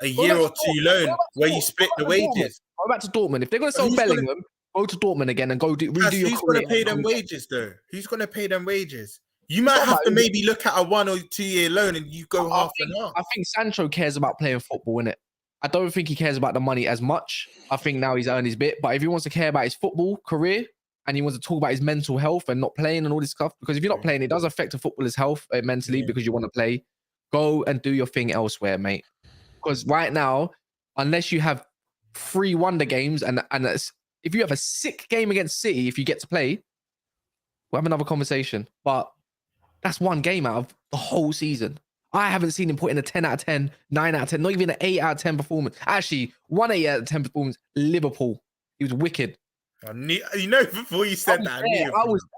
year or two loan where you split the wages. Go back to Dortmund. If they're going to sell Bellingham, go to Dortmund again and go redo your Who's going to pay them wages, though? Who's going to pay them wages? You might have to maybe look at a 1 or 2 year loan and you go half and half. I think Sancho cares about playing football, innit? I don't think he cares about the money as much. I think now he's earned his bit. But if he wants to care about his football career and he wants to talk about his mental health and not playing and all this stuff, because if you're not playing, it does affect a footballer's health mentally because you want to play. Go and do your thing elsewhere, mate. Because right now, unless you have 3 wonder games and if you have a sick game against City, if you get to play, we'll have another conversation. But that's 1 game out of the whole season. I haven't seen him put in a 10 out of 10, 9 out of 10, not even an 8 out of 10 performance. Actually, 1 8 out of 10 performance, Liverpool. He was wicked. You know, before you said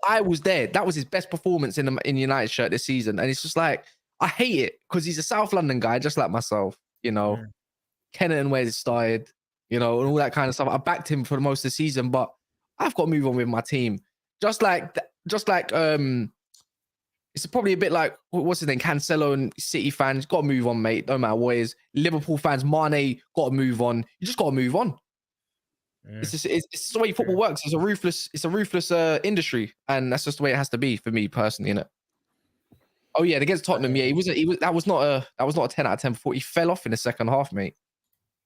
I was there. That was his best performance in United shirt this season. And it's just like, I hate it because he's a South London guy, just like myself, you know. Kennan where it started, you know, and all that kind of stuff. I backed him for most of the season, but I've got to move on with my team. Just like it's probably a bit like, what's his name? Cancelo and City fans, got to move on, mate. No matter what it is. Liverpool fans, Mane, got to move on. You just got to move on. It's just the way football works. It's a ruthless industry, and that's just the way it has to be for me personally, innit? Oh yeah, against Tottenham, yeah, that was not a 10 out of 10 before he fell off in the second half, mate.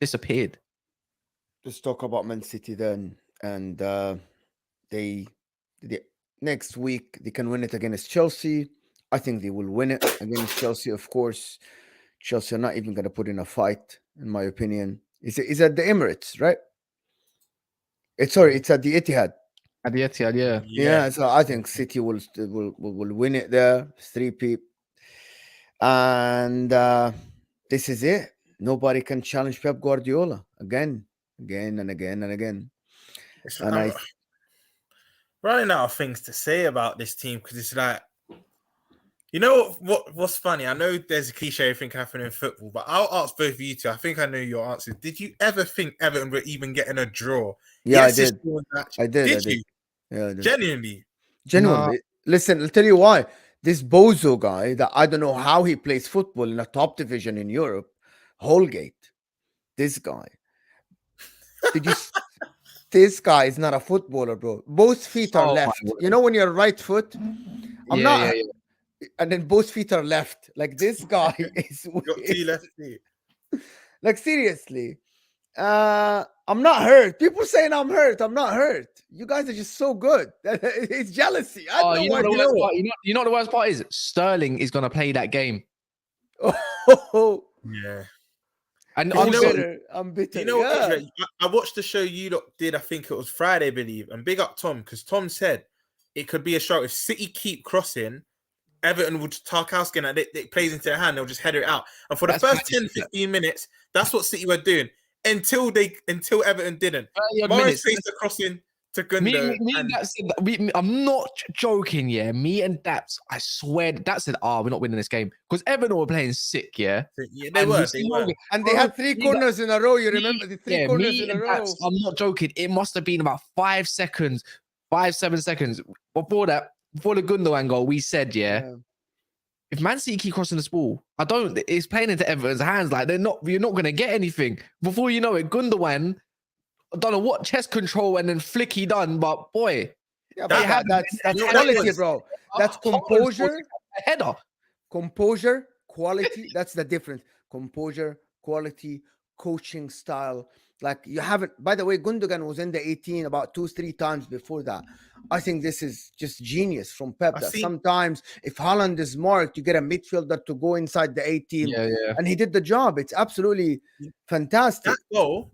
Disappeared. Let's talk about Man City then, and they next week they can win it against Chelsea. I think they will win it against Chelsea. Of course, Chelsea are not even going to put in a fight, in my opinion. Is at the Emirates, right? It's at the Etihad. At the Etihad, yeah. Yeah, so I think City will win it there, 3-peat. And this is it. Nobody can challenge Pep Guardiola again and again. And running out of things to say about this team because it's like, you know what's funny? I know there's a cliche thing happening in football, but I'll ask both of you two. I think I know your answer. Did you ever think Everton were even getting a draw? Yeah, yes, I did. Did you? Yeah, I did. Genuinely. No. Listen, I'll tell you why. This Bozo guy that I don't know how he plays football in a top division in Europe, Holgate. This guy. This guy is not a footballer, bro. Both feet are left. You know when you're right foot? I'm not. Yeah. And then both feet are left. Like this guy is left feet. Like seriously. I'm not hurt. People saying I'm hurt. I'm not hurt. You guys are just so good. It's jealousy. I don't know why. You know what the worst part is? Sterling is gonna play that game. Oh yeah. And I'm bitter. You know what? I watched the show you lot did. I think it was Friday, I believe. And big up Tom, because Tom said it could be a show if City keep crossing. Everton would Tarkowski and it plays into their hand, they'll just header it out. And for the first 10-15 minutes, that's what City were doing until Everton didn't. Morris faced the crossing to Gundo. Me and Daps said I'm not joking, yeah. Me and Daps, I swear, Daps said, we're not winning this game. Because Everton were playing sick, yeah. Yeah, they were. And they had 3 corners in a row. You remember the 3 corners in a row? Daps, I'm not joking. It must have been about 7 seconds before that. Before the Gundogan goal, we said, if Man City keep crossing the ball, it's playing into Everton's hands. Like you're not going to get anything. Before you know it, Gundogan, I don't know what chest control and then flick he done, but boy. Yeah, that's quality, bro. That's composure. A header. Composure, quality. That's the difference. Composure, quality, coaching style. Like you haven't. By the way, Gundogan was in the 18 about 2-3 times before that. I think this is just genius from Pep. I That see. sometimes if Haaland is marked, you get a midfielder to go inside the 18, Yeah. and he did the job. It's absolutely fantastic.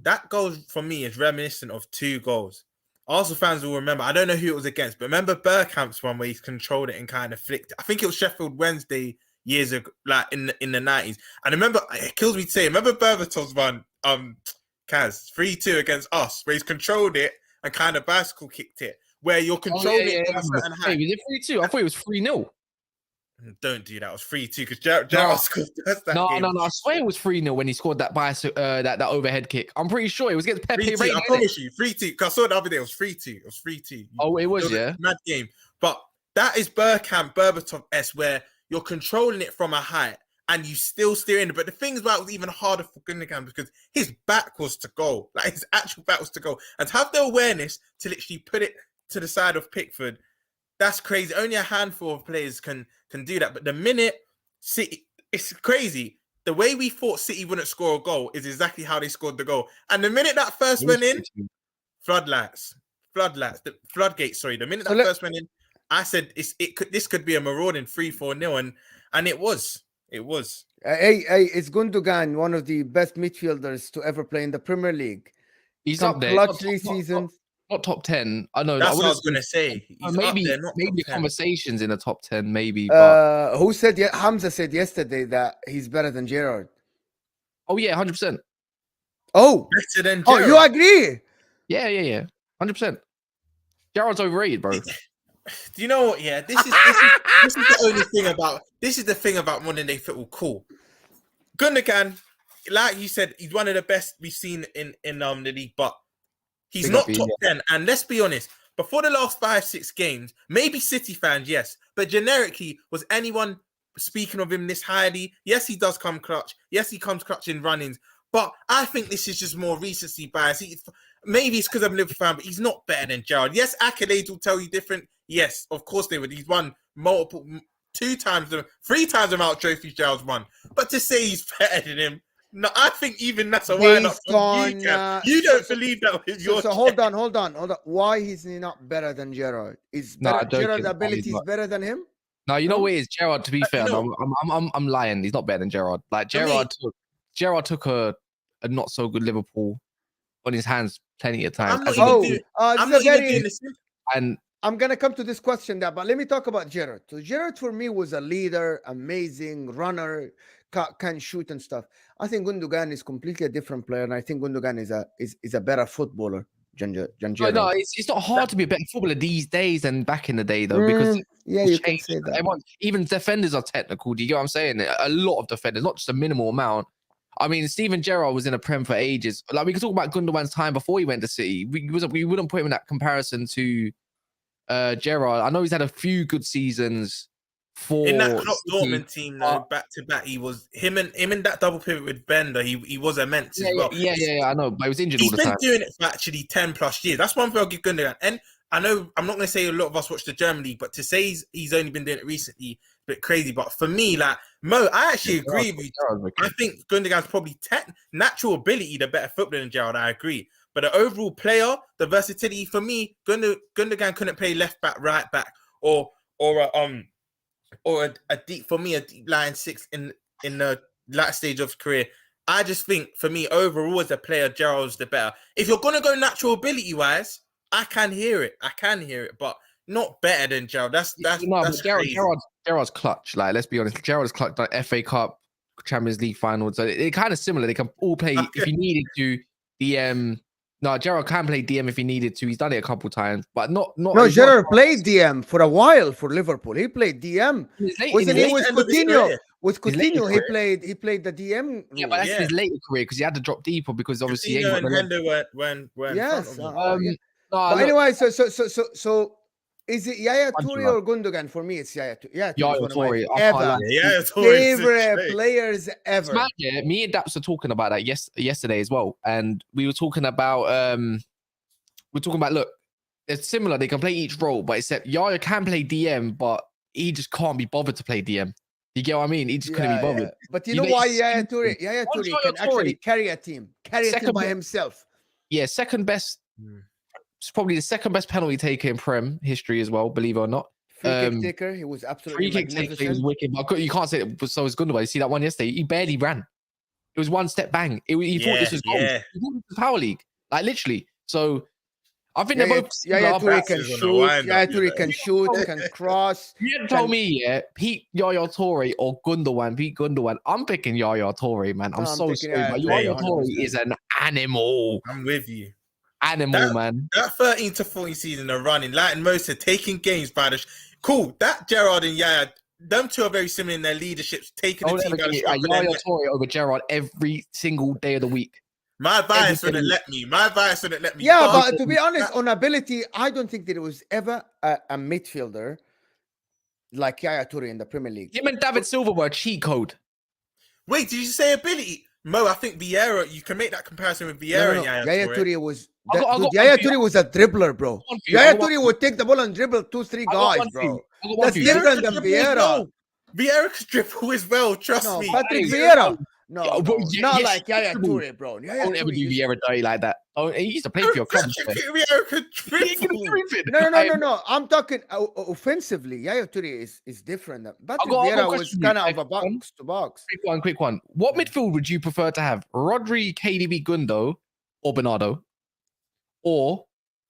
That goal for me is reminiscent of 2 goals. Arsenal fans will remember. I don't know who it was against, but remember Bergkamp's one where he's controlled it and kind of flicked. I think it was Sheffield Wednesday years ago, like in the 90s. And remember, it kills me to say, remember Berbatov's one, Kaz, 3-2 against us, where he's controlled it and kind of bicycle kicked it, where you're controlling it from a certain height. Wait, was it 3-2? I thought it was 3-0. Don't do that. It was 3-2 because Gerrard scored that game. No. I swear it was 3-0 when he scored that that overhead kick. I'm pretty sure it was against Pepe. 3-2, I promise you, 3-2. Because I saw it the other day. It was 3-2. It was 3-2. Oh, it was, yeah. Mad game. But that is Berbatov-esque, where you're controlling it from a height and you still steer in. But the thing is, why it was even harder for Gundogan because his back was to goal. Like his actual back was to goal. And to have the awareness to literally put it to the side of Pickford, that's crazy. Only a handful of players can do that. But the minute City, it's crazy. The way we thought City wouldn't score a goal is exactly how they scored the goal. And the minute that first went in, floodgates. Sorry, the minute that first went in, I said this could be a marauding 3-4-0, and it was. Hey, it's Gundogan, one of the best midfielders to ever play in the Premier League. He's up there. Clutch 3 seasons. Not top 10. I know. That's what I was going to say. Maybe maybe conversations in the top 10, maybe. But... who said? Hamza said yesterday that he's better than Gerrard. Oh yeah, 100%. Oh, better than Gerrard. Oh, you agree? Yeah, 100%. Gerrard's overrated, bro. Do you know what? Yeah, this is the only thing about modern day football. Cool. Gundogan, like you said, he's one of the best we've seen in the league, but he's not top 10. And let's be honest, before the last 5-6 games, maybe City fans, yes, but generically, was anyone speaking of him this highly? Yes, he does come clutch. Yes, he comes clutch in run-ins. But I think this is just more recency bias. Maybe it's because I'm a Liverpool fan, but he's not better than Gerrard. Yes, accolades will tell you different. Yes, of course they would. He's won multiple, 3 times the amount of trophies Gerrard's won. But to say he's better than him, no, I think even that's a why not. You don't believe that with your. So hold on. Why is he not better than Gerrard? Is Gerrard's ability is better than him? No, you know what it is, Gerrard. To be fair, I'm lying. He's not better than Gerrard. Like Gerrard took a not so good Liverpool on his hands plenty of times. I'm gonna come to this question now, but let me talk about Gerrard. So Gerrard for me was a leader, amazing runner, can shoot and stuff. I think Gundogan is completely a different player, and I think Gundogan is a better footballer than Gerrard. No, it's not hard to be a better footballer these days than back in the day, though, because you can say that. Even defenders are technical. Do you get what I'm saying? A lot of defenders, not just a minimal amount. I mean, Steven Gerrard was in a Prem for ages. Like we could talk about Gundogan's time before he went to City. We wouldn't put him in that comparison to Gerrard. I know he's had a few good seasons for in that Dortmund team, though, back to back. He was him and that double pivot with Bender. He was immense as well. Yeah, I know, but he was injured all the time. He's been doing it for actually 10+ years. That's one thing I'll give Gundogan. And I know I'm not going to say a lot of us watch the German league, but to say he's only been doing it recently, a bit crazy. But for me, like Mo, I actually agree with you. I think Gundogan's probably natural ability the better footballer than Gerrard. I agree. But the overall player, the versatility, for me, Gundogan couldn't play left back, right back, or a deep line 6 in the latter stage of his career. I just think for me, overall as a player, Gerrard's the better. If you're gonna go natural ability wise, I can hear it, but not better than Gerrard. That's crazy. Gerrard's clutch. Like, let's be honest, Gerrard's clutch, like FA Cup, Champions League final. So they're kind of similar. They can all play if you needed to. DM. No, Gerrard can play DM if he needed to. He's done it a couple times, but not. No, Gerrard played DM for a while for Liverpool. He played DM. Wasn't he with Coutinho? With Coutinho, he played the DM role. Yeah, but that's his later career because he had to drop deeper because obviously Coutinho and Hendo were yes. But anyway, so is it Yaya Toure or Gundogan? For me, it's Yaya Toure. Yaya Toure. Yaya Toure favorite players ever. Yeah, me and Daps were talking about that yesterday as well, and we were talking about look, it's similar. They can play each role, but except Yaya can play DM, but he just can't be bothered to play DM. You get what I mean? He just couldn't be bothered. But you know why Yaya Toure can actually carry a team by himself. Yeah, second best. It's probably the second best penalty taker in Prem history as well, believe it or not. Free kick taker, he was absolutely Free kick taker, he was magnificent. wicked. But you can't say it was so was Gundogan. You see that one yesterday? He barely ran. It was one step bang. He thought this was goals. Yeah. He thought this was Power League, like literally. So I think they're both. Yaya Toure can That's on the shoot. wind-up, Yaya you Toure know. can shoot, can cross. You had told me, yeah, Yaya Toure or Gundogan, Pete Gundogan. I'm picking Yaya Toure, man. I'm No, I'm so picking sorry, Yaya but Toure, Yaya Toure 100%. is an animal. I'm with you. Animal, man. That 13 to 14 season of running, like Mo said, taking games by the cool. That Gerrard and Yaya, them two are very similar in their leaderships, taking the team by the scruff. Yaya Toure over Gerrard every single day of the week. My bias wouldn't let me. Yeah, but to be honest, on ability, I don't think there was ever a midfielder like Yaya Toure in the Premier League. Him and David Silva were a cheat code. Wait, did you say ability? Mo, I think Vieira, you can make that comparison with Vieira and Yaya Toure. Toure was Yaya Toure was a dribbler, bro. Yaya Toure would take the ball and dribble 2-3 guys, bro. That's different than Vieira. Vieira could dribble as well, trust me. Patrick Vieira. No, Yeah, not yes, like Yaya dribble. Toure, bro. Don't ever do Vieira dirty like that. Oh, he used to play for your club. Vieira could dribble. No. I'm talking offensively. Yaya Toure is different. Patrick Vieira was kind of a box to box. Quick one. What midfield would you prefer to have? Rodri, KDB, Gundo, or Bernardo? Or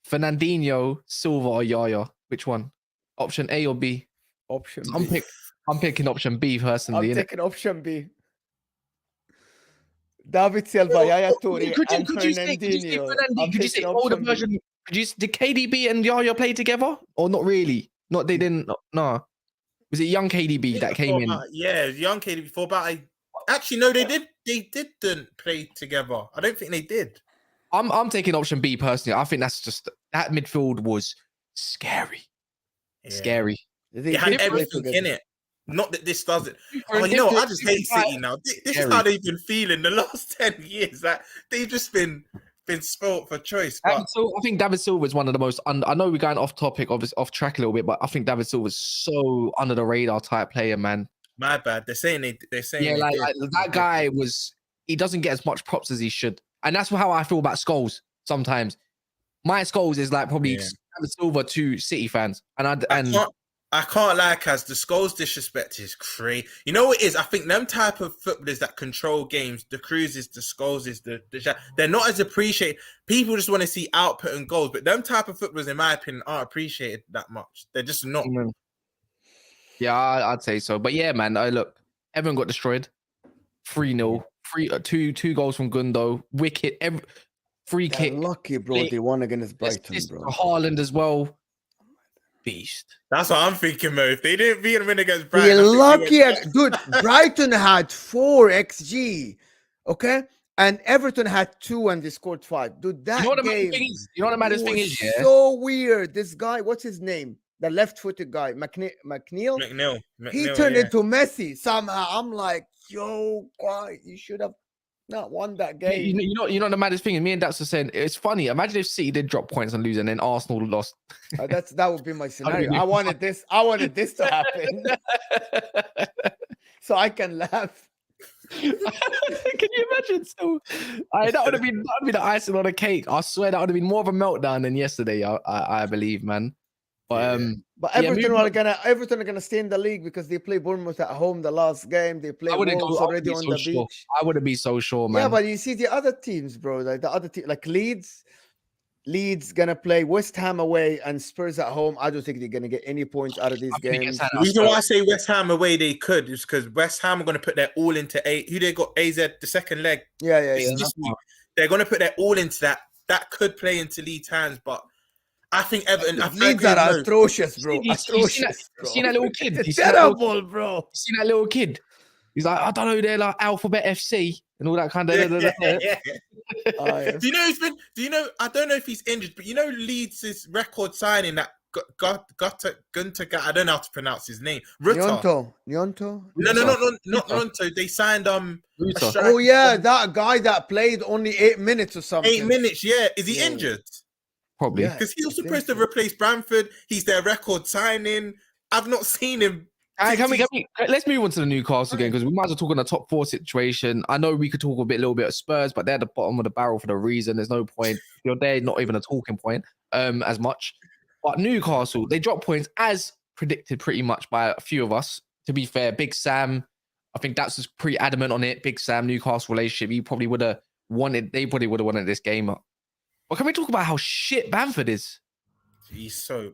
Fernandinho, Silva, or Yaya? Which one? Option A or B? Option B. I'm picking option B personally. I'm taking option B. David Silva, Yaya Toure, and Fernandinho. Could you say older version? Did KDB and Yaya play together, or not really? Not they didn't. No. Was it young KDB that came in? Yeah, young KDB. Actually, no, they did. They didn't play together. I don't think they did. I'm taking option B personally. I think that's just that midfield was scary. Yeah. Scary. They had everything in it. Not that this doesn't. Oh, you know what? I just hate City now. This is how they've been feeling the last 10 years. That they've just been spoilt for choice. But so I think David Silva is one of the most. I know we're going off topic, off track a little bit, but I think David Silva is so under the radar type player, man. My bad. They're saying like that guy was. He doesn't get as much props as he should, and that's how I feel about Scholes sometimes. My Scholes is like probably David Silva to City fans, I can't lie, Kaz. The Scholes disrespect is crazy. You know what it is? I think them type of footballers that control games, the Cruises, the Scholes, they're not as appreciated. People just want to see output and goals, but them type of footballers, in my opinion, aren't appreciated that much. They're just not. Yeah, I'd say so. But yeah, man, look, everyone got destroyed. 3-0. Two goals from Gundo. Wicket. Free kick. Lucky, bro. They won against Brighton, bro. Haaland as well. Beast. That's what I'm thinking, Mo. If they didn't beat him in against Brighton, they're lucky. Dude, Brighton had 4 XG. Okay? And Everton had 2 and they scored 5. Dude, that game you know what the maddest thing is? Yeah? So weird. This guy, what's his name? The left-footed guy, McNeil. He turned into Messi somehow. I'm like, yo, why? You should have not won that game. You know the maddest thing, and me and Daps were saying it's funny. Imagine if City did drop points and lose, and then Arsenal lost. That would be my scenario. I wanted this to happen, so I can laugh. Can you imagine? So, that would have been the icing on the cake. I swear that would have been more of a meltdown than yesterday. I believe, man. But Everton are gonna stay in the league because they play Bournemouth at home the last game. They play Wolves already on the beach. I wouldn't be so sure, man. Yeah, but you see the other teams, bro. Like the other team, like Leeds gonna play West Ham away and Spurs at home. I don't think they're gonna get any points out of these games. The reason why I say West Ham away they could is because West Ham are gonna put their all into who they got AZ the second leg. Yeah. They're gonna put their all into that. That could play into Leeds' hands, but I think Everton. Leeds are atrocious, bro. You seen that little kid? It's terrible, bro. You seen that little kid? He's like, I don't know, they're like Alphabet FC and all that kind of. Do you know he's been? Do you know? I don't know if he's injured, but you know Leeds' record signing that Gunter. I don't know how to pronounce his name. Nyonto. No, not Nyonto. They signed Oh yeah, that guy that played only 8 minutes or something. 8 minutes, yeah. Is he injured? Probably because he was supposed to replace Bamford. He's their record signing. I've not seen him Let's move on to the Newcastle game because we might as well talk on the top 4 situation. I know we could talk a little bit of Spurs, but they're at the bottom of the barrel for the reason. There's no point. If you're there, not even a talking point as much. But Newcastle, they dropped points as predicted pretty much by a few of us. To be fair, Big Sam, I think that's just pretty adamant on it. Big Sam, Newcastle relationship, they probably would have wanted this game. But can we talk about how shit Bamford is? He's so...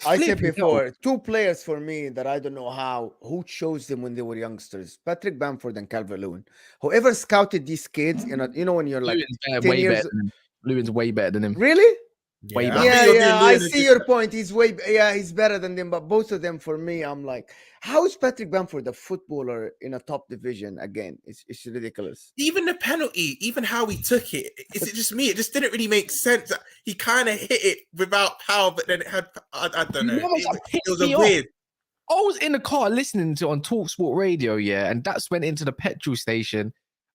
I said before, 2 players for me that I don't know who chose them when they were youngsters: Patrick Bamford and Calvert-Lewin. Whoever scouted these kids, you know when you're like 10 years... Lewin's way better than him. Really? Way better. Yeah, I see your point. He's better than them, but both of them for me, I'm like, how is Patrick Bamford a footballer in a top division again? It's ridiculous. Even the penalty, even how he took it, is it just me? It just didn't really make sense. He kind of hit it without power, but then it had, I don't know. It was a weird. I was in the car listening to on TalkSport Radio, and Daps went into the petrol station.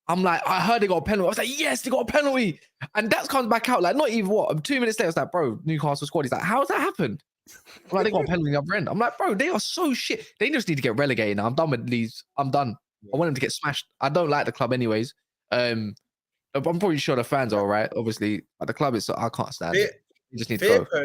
I'm like, I heard they got a penalty. I was like, yes, they got a penalty. And Daps comes back out, like, not even 2 minutes later, I was like, bro, Newcastle squad. He's like, how's that happened? Like, they got a penalty in the other end. I'm like, bro, they are so shit. They just need to get relegated now. I'm done with these. I'm done. I want them to get smashed. I don't like the club anyways. I'm probably sure the fans are all right, obviously. But the club is, I can't stand it. You just need to go.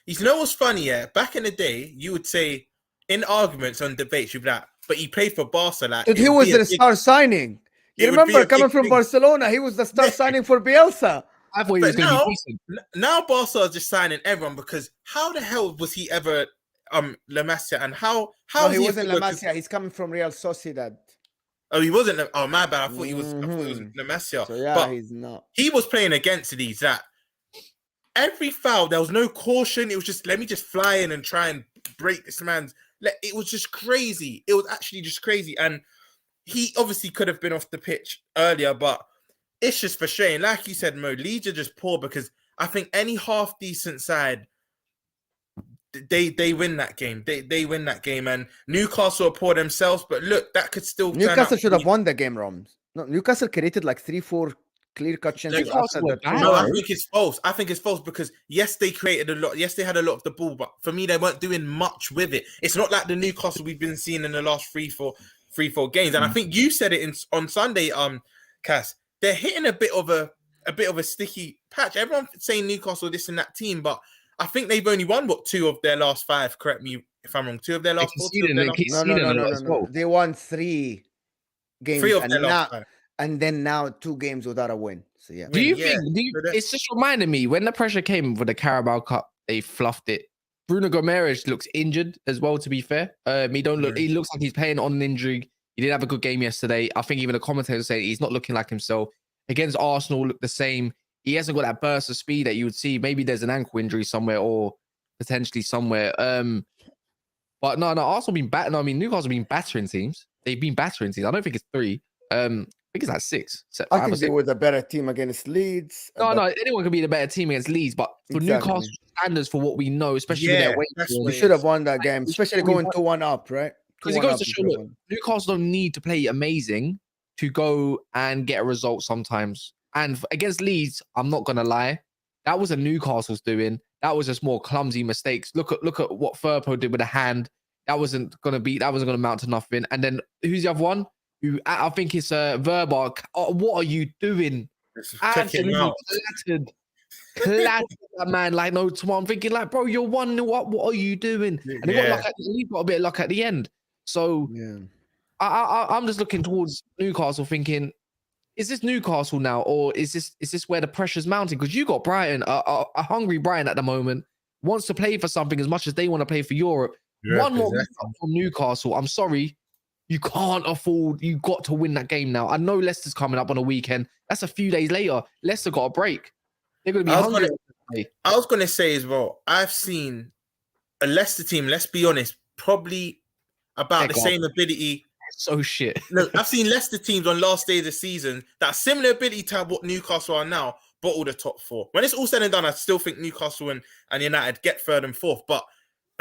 You know what's funny, Back in the day, you would say, in arguments on debates, you'd be like, but he played for Barca. Like, he was the star signing. You remember coming from Barcelona, he was the star signing for Bielsa. I thought he was going to be decent. Now Barca is just signing everyone because how the hell was he ever La Masia? And how he wasn't La Masia. He's coming from Real Sociedad. Oh, he wasn't. Oh, my bad. I thought he was La Masia. So yeah, but he's not. He was playing against these. That every foul, there was no caution. It was just let me just fly in and try and break this man's. It was just crazy. It was actually just crazy. And he obviously could have been off the pitch earlier, but it's just frustrating. Like you said, Mo, Leeds are just poor because I think any half-decent side, they win that game. They win that game. And Newcastle are poor themselves, but look, that could still Newcastle should have won the game, Roms. No, Newcastle created like 3-4 clear-cut chances after the No, I think it's false. I think it's false because yes, they created a lot. Yes, they had a lot of the ball, but for me, they weren't doing much with it. It's not like the Newcastle we've been seeing in the last 3-4 games. And I think you said it on Sunday, Cass. They're hitting a bit of a sticky patch. Everyone's saying Newcastle this and that team, but I think they've only won 2 of their last 5. Correct me if I'm wrong. 2 of their last 4. No. They won 3 games. 3 of their last 5. And then now 2 games without a win. So yeah. Do you think it's just reminded me when the pressure came for the Carabao Cup, they fluffed it. Bruno Gomes looks injured as well, to be fair. He looks like he's playing on an injury. He didn't have a good game yesterday. I think even the commentators say he's not looking like himself. Against Arsenal, look the same. He hasn't got that burst of speed that you would see. Maybe there's an ankle injury somewhere or potentially somewhere. But no, Arsenal been battering. I mean, Newcastle been battering teams. They've been battering teams. I don't think it's 3. I think it's like 6. I think they were the better team against Leeds. No, anyone can be the better team against Leeds, but for Newcastle standards, for what we know, especially with their weight, we should have won that game, especially going 2-1 up, right? Because it goes to show, look, Newcastle don't need to play amazing to go and get a result sometimes. And against Leeds, I'm not gonna lie, that was a Newcastle's doing. That was just more clumsy mistakes. Look at what Firpo did with a hand. That wasn't gonna amount to nothing. And then who's the other one? Who I think it's Verba. What are you doing? Absolutely clattered that man. Like no tomorrow. I'm thinking like, bro, you're 1-0 up. What are you doing? And they got a bit of luck at the end. So I'm just looking towards Newcastle, thinking, is this Newcastle now, or is this where the pressure's mounting? Because you got Brighton, a hungry Brighton at the moment, wants to play for something as much as they want to play for Europe. One more from Newcastle. I'm sorry. You can't afford. You got to win that game now. I know Leicester's coming up on a weekend. That's a few days later. Leicester got a break. They're going to be hungry. I was going to say as well, I've seen a Leicester team, let's be honest, probably about the same ability. So shit. Look, I've seen Leicester teams on last day of the season that similar ability to what Newcastle are now, bottle the top 4. When it's all said and done, I still think Newcastle and United get 3rd and 4th. But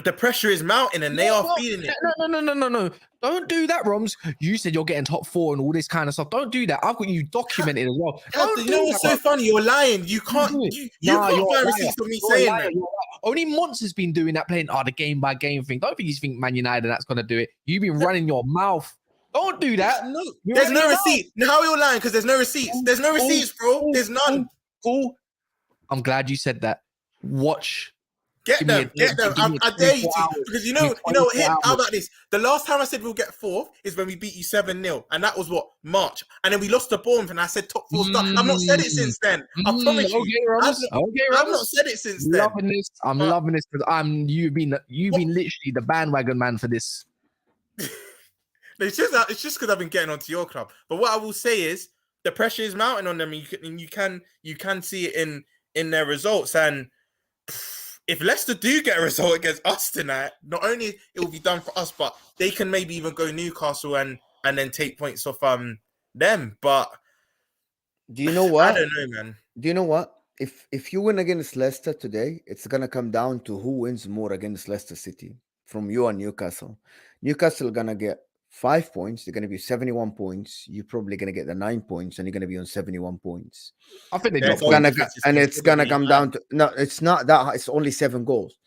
the pressure is mounting and they are feeling it. No. Don't do that, Roms. You said you're getting top 4 and all this kind of stuff. Don't do that. I've got you documented as well. You know what's so funny? You're lying. You can't. You can't find receipts for me saying that. Only Monster's been doing that, playing the game by game thing. Don't think you think Man United that's gonna do it. You've been running your mouth. Don't do that. No, You're there's running no your receipt. Now how are you lying? Because there's no receipts. There's no receipts, bro. There's none. Cool. I'm glad you said that. Watch. Get Give me them. Get them. I dare you 24 to. hours. Because Give me here, 24 how hours. about this? The last time I said we'll get fourth is when we beat you 7-0. And that was what? March. And then we lost to Bournemouth and I said top 4 start. I've not said it since then. I promise you. Okay, Ramos. I've not said it since then. Loving this. I'm loving this because you've been literally the bandwagon man for this. It's just because I've been getting onto your club. But what I will say is the pressure is mounting on them, and you can see it in their results. And if Leicester do get a result against us tonight, not only it will be done for us, but they can maybe even go Newcastle and then take points off them. But Do you know what? I don't know, man. Do you know what? If you win against Leicester today, it's gonna come down to who wins more against Leicester City from you and Newcastle. Newcastle gonna get 5 points. They're gonna be 71 points. You're probably gonna get the 9 points, and you're gonna be on 71 points. I think they Yeah, dropped it's points. It's gonna come down to no. It's not that high. It's only 7 goals.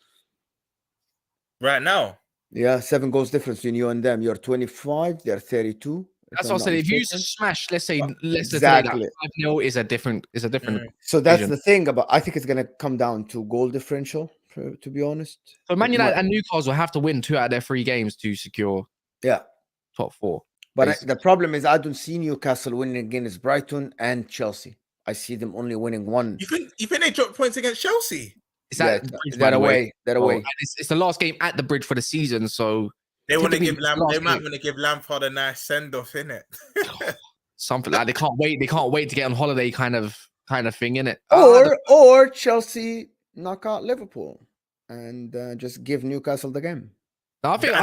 Right now. Yeah, 7 goals difference between you and them. You're 25. They're 32. That's what I said. If you smash, let's say Leicester Exactly. today, like 5-0 is a different. So that's vision. the thing about. I think it's gonna come down to goal differential. To be honest. So Man United and Newcastle have to win 2 out of their 3 games to secure top 4. But the problem is I don't see Newcastle winning against Brighton and Chelsea. I see them only winning 1. You think they dropped points against Chelsea? Is Yeah, that they're away. They're away. And it's the last game at the Bridge for the season, so They want to typically give the last They might game- want to give Lampard a nice send off, innit? something like they can't wait. They can't wait to get on holiday, kind of thing, innit? Or Chelsea knock out Liverpool and just give Newcastle the game. No, I think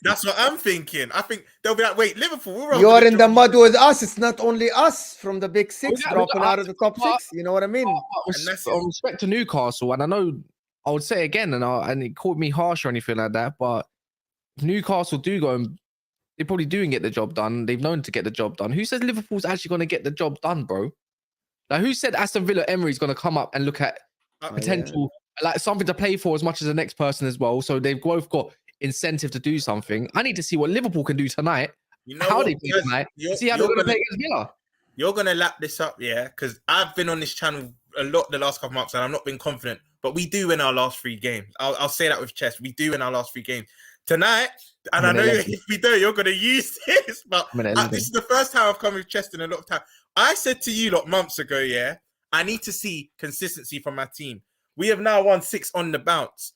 That's what I'm thinking. I think they'll be like, wait, Liverpool, we're on You're to in the mud with us. It's not only us from the big 6 dropping out of the top 6. You know what I mean? On respect to Newcastle, and I know I would say again, and it called me harsh or anything like that, but if Newcastle do go and they probably do and get the job done. They've known to get the job done. Who says Liverpool's actually going to get the job done, bro? Like, who said Aston Villa Emery's going to come up and look at potential, like something to play for as much as the next person as well? So they've both got incentive to do something. I need to see what Liverpool can do tonight. You know how what, they play tonight. See how they're going to play against Villa. You're going to lap this up, yeah? Because I've been on this channel a lot the last couple months and I've not been confident. But we do win our last 3 games. I'll say that with chest. We do win our last 3 games. Tonight, and I know if we do, you're going to use this. But this is the first time I've come with chest in a lot of time. I said to you months ago, yeah, I need to see consistency from my team. We have now won 6 on the bounce.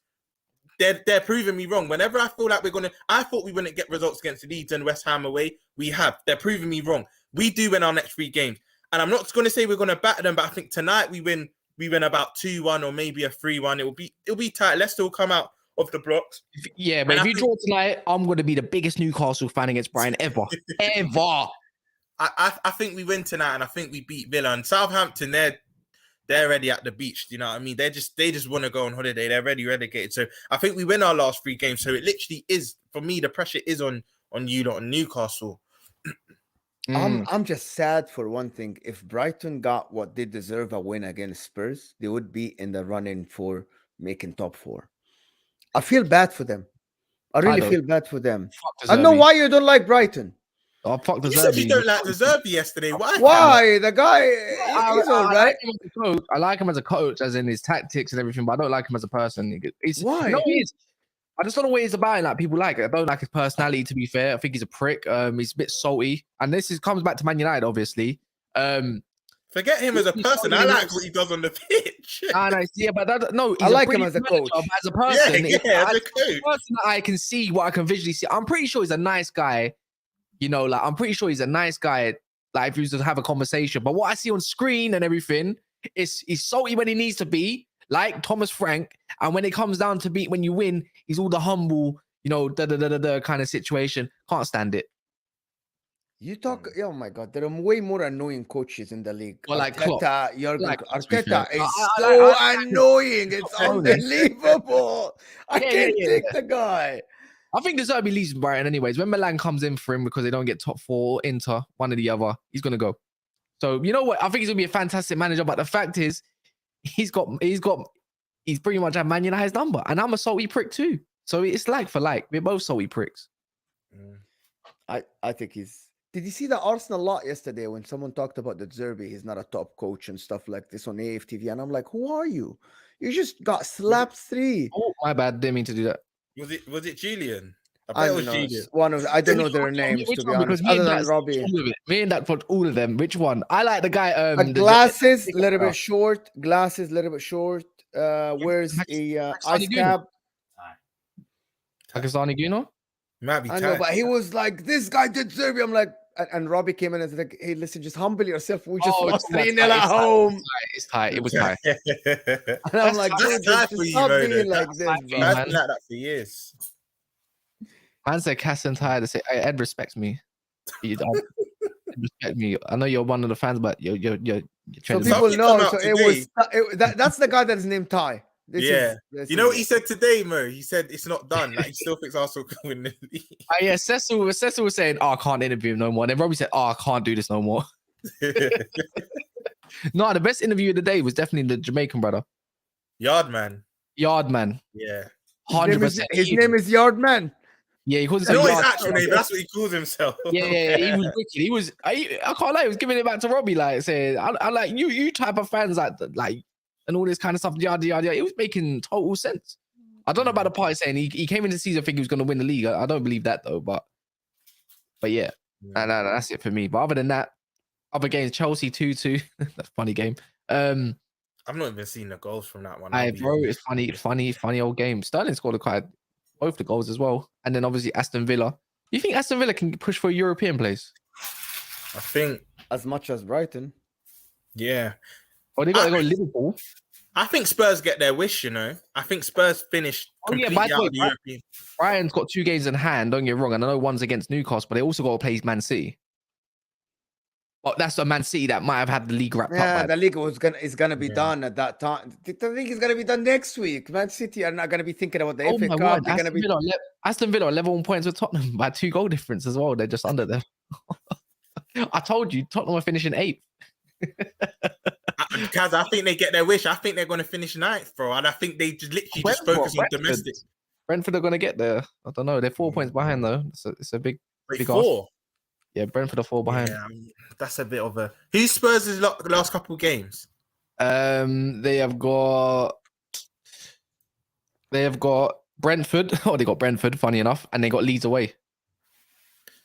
They're proving me wrong. Whenever I feel like I thought we wouldn't get results against Leeds and West Ham away. We have. They're proving me wrong. We do win our next 3 games. And I'm not going to say we're going to batter them, but I think tonight we win about 2-1 or maybe a 3-1. It'll be tight. Leicester will come out of the blocks. Yeah, but if you draw tonight, I'm going to be the biggest Newcastle fan against Brighton ever. Ever. I think we win tonight, and I think we beat Villa. And Southampton, they're already at the beach. Do you know what I mean? They just want to go on holiday. They're already relegated. So I think we win our last 3 games. So it literally is, for me, the pressure is on you lot, on Newcastle. I'm just sad for one thing. If Brighton got what they deserve, a win against Spurs, they would be in the running for making top 4. I feel bad for them. I really feel bad for them. I don't know why you don't like Brighton. Oh, fuck the You said you don't like the Zerbi yesterday. Why? Why? The guy, he's all right. I like him as a coach, as in his tactics and everything, but I don't like him as a person. Why? You know, I just don't know what he's about. Like, people like it. I don't like his personality, to be fair. I think he's a prick. He's a bit salty. And comes back to Man United, obviously. Forget him as a person. I like what he does on the pitch. Yeah, but no, I like him as a coach. As a person, yeah, as a coach. As a person that I can see what I can visually see. I'm pretty sure he's a nice guy. You know, like, I'm pretty sure he's a nice guy. Like, if he was to have a conversation. But what I see on screen and everything is he's salty when he needs to be, like Thomas Frank. And when it comes down to when you win, he's all the humble, you know, kind of situation. Can't stand it. You talk, oh my God, there are way more annoying coaches in the league. Well, like Arteta, Arteta is so annoying. It's unbelievable. I can't take the guy. I think the Zerbi leaves Brighton anyways. When Milan comes in for him because they don't get top 4, Inter, one or the other, he's going to go. So, you know what? I think he's going to be a fantastic manager. But the fact is, he's got he's pretty much had Man United's number. And I'm a salty prick too. So it's like for like. We're both salty pricks. I think he's. Did you see the Arsenal lot yesterday when someone talked about the Zerbi? He's not a top coach and stuff like this on AFTV. And I'm like, who are you? You just got slapped 3. Oh, my bad. Didn't mean to do that. Was it Julian? I bet it don't was know. Julian. One of I don't know their names Which to be one? honest. Because Other than Robbie, me and that watched all of them. Which one? I like the guy. glasses, a little bit short. Glasses, a little bit short. Wears a ice cap. Pakistani Guno? Might be I know, tight. but he was like, this guy did Serbia. I'm like, and Robbie came in and said, like, hey, listen, just humble yourself. We just lost 3-0 at home. It's tight. It was tight. And I'm like, dude, tight just for you, stop Mona. being like this, tight for bro. you, I've man. been like that for years. Man said Cass and tired to say Ed respects me. Ed respect me. I know you're one of the fans, but you're So trying to people Something know. come out So today. it was that's the guy that is named Ty. You know what he said today, Mo? He said it's not done. Like he still thinks Arsenal can win the league. yeah, Cecil was saying, "Oh, I can't interview him no more." And then Robbie said, "Oh, I can't do this no more." No, the best interview of the day was definitely the Jamaican brother, Yardman. Yardman. Yeah. 100%. His name is Yardman. Yeah, he calls I know himself his Yard. actual name, but that's what he calls himself. Yeah, he was wicked. He was. I can't lie. He was giving it back to Robbie, like saying, "I like you type of fans like and all this kind of stuff." Yada yada yada. It was making total sense. I don't know about the part saying he came in the season thinking he was going to win the league. I don't believe that though. But yeah, no, that's it for me. But other than that, other games, Chelsea 2-2. That's a funny game. I've not even seen the goals from that one. Bro, it's funny old game. Sterling scored both the goals as well. And then obviously Aston Villa. You think Aston Villa can push for a European place? I think As much as Brighton. yeah. Or they got to go Liverpool. I think Spurs get their wish, you know. I think Spurs finish completely by the out way, of the European. Brighton's got 2 games in hand, don't get me wrong. And I know one's against Newcastle, but they also got to play Man City. But that's a Man City that might have had the league wrapped Yeah, up. the league is gonna be done at that time. The league is gonna be done next week. Man City are not gonna be thinking about the FA my Cup. word. They're gonna be Aston Villa 11 points with Tottenham by 2 goal difference as well. They're just under them. I told you, Tottenham are finishing 8th. Kaz, I think they get their wish. I think they're going to finish 9th, bro. And I think they just literally just focus on domestic. Brentford are going to get there. I don't know. They're 4 points behind though. It's a big. Wait, big 4? Yeah, Brentford are 4 behind. Yeah, that's a bit of a. Who's Spurs' last couple of games? They have got Brentford. Oh, they got Brentford. Funny enough, and they got Leeds away.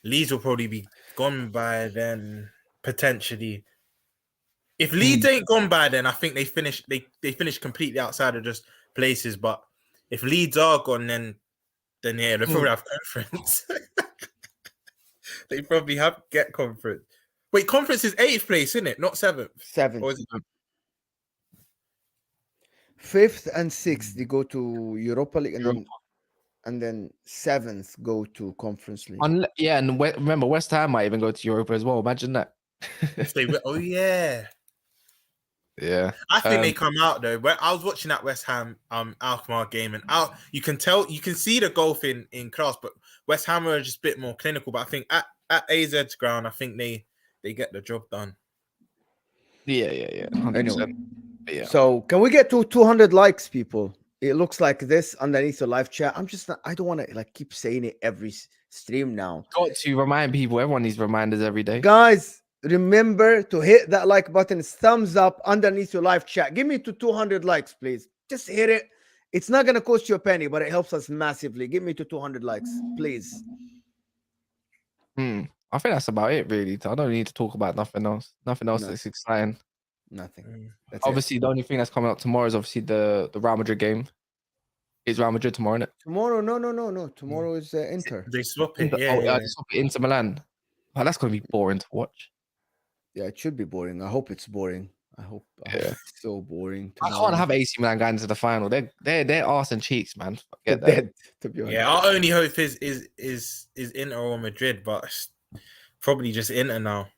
Leeds will probably be gone by then, potentially. If Leeds ain't gone by then, I think they finish. They finish completely outside of just places. But if Leeds are gone, then yeah, they probably have conference. They probably get conference. Wait, conference is 8th place, isn't it? Not 7th. 7th. Or is it? 5th and 6th they go to Europa League, and then 7th go to Conference League. Yeah, and remember West Ham might even go to Europa as well. Imagine that. If they oh yeah. Yeah, I think they come out though. I was watching that West Ham Alkmaar game, and you can see the golf in class, but West Ham are just a bit more clinical. But I think at AZ's ground, I think they get the job done. Yeah. 100%. Anyway, yeah. So can we get to 200 likes, people? It looks like this underneath the live chat. I don't want to like keep saying it every stream now. Got to remind people. Everyone needs reminders every day. Guys, remember to hit that like button, thumbs up underneath your live chat. Give me to 200 likes, please. Just hit it. It's not going to cost you a penny, but it helps us massively. Give me to 200 likes, please. I think that's about it, really. I don't need to talk about nothing else. Nothing else that's exciting. Nothing. That's obviously, the only thing that's coming up tomorrow is obviously the Real Madrid game. It's Real Madrid tomorrow, isn't it? Tomorrow? No. Tomorrow is Inter. They swap it. They swap it into Milan. Oh, that's going to be boring to watch. Yeah, it should be boring. I hope it's boring. I hope it's so boring. I can't have AC Milan going to the final. They're arse and cheeks, man. They're dead, to be honest. Yeah, our only hope is Inter or Madrid, but it's probably just Inter now.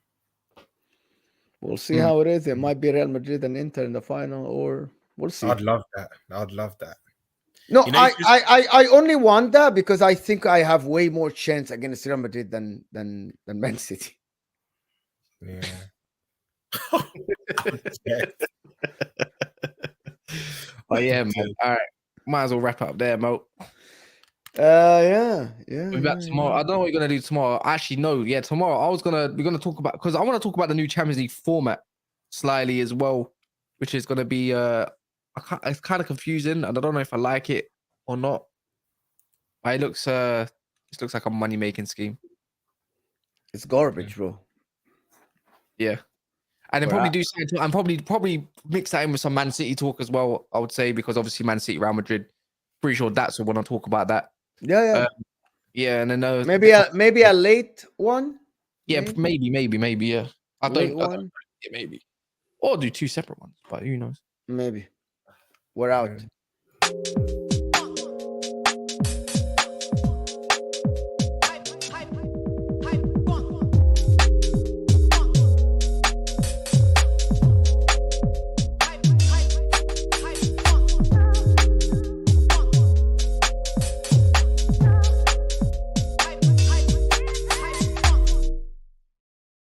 We'll see how it is. It might be Real Madrid and Inter in the final, or we'll see. I'd love that. No, you know, I only want that because I think I have way more chance against Real Madrid than Man City. Yeah. But yeah, man. All right. Might as well wrap up there, Mo. Yeah. We'll be back tomorrow. I don't know what you're gonna do tomorrow. Actually, no. Yeah, tomorrow we're gonna talk about, because I want to talk about the new Champions League format slightly as well, which is gonna be it's kind of confusing, and I don't know if I like it or not. But it looks like a money making scheme. It's garbage, bro. Yeah. And then We're probably at- do something, and probably mix that in with some Man City talk as well, I would say, because obviously Man City, Real Madrid, pretty sure that's what we want to talk about that. Yeah. Yeah, and then Maybe a late one. yeah, maybe, yeah. I Late don't one. yeah, maybe. Or do 2 separate ones, but who knows? Maybe. We're out.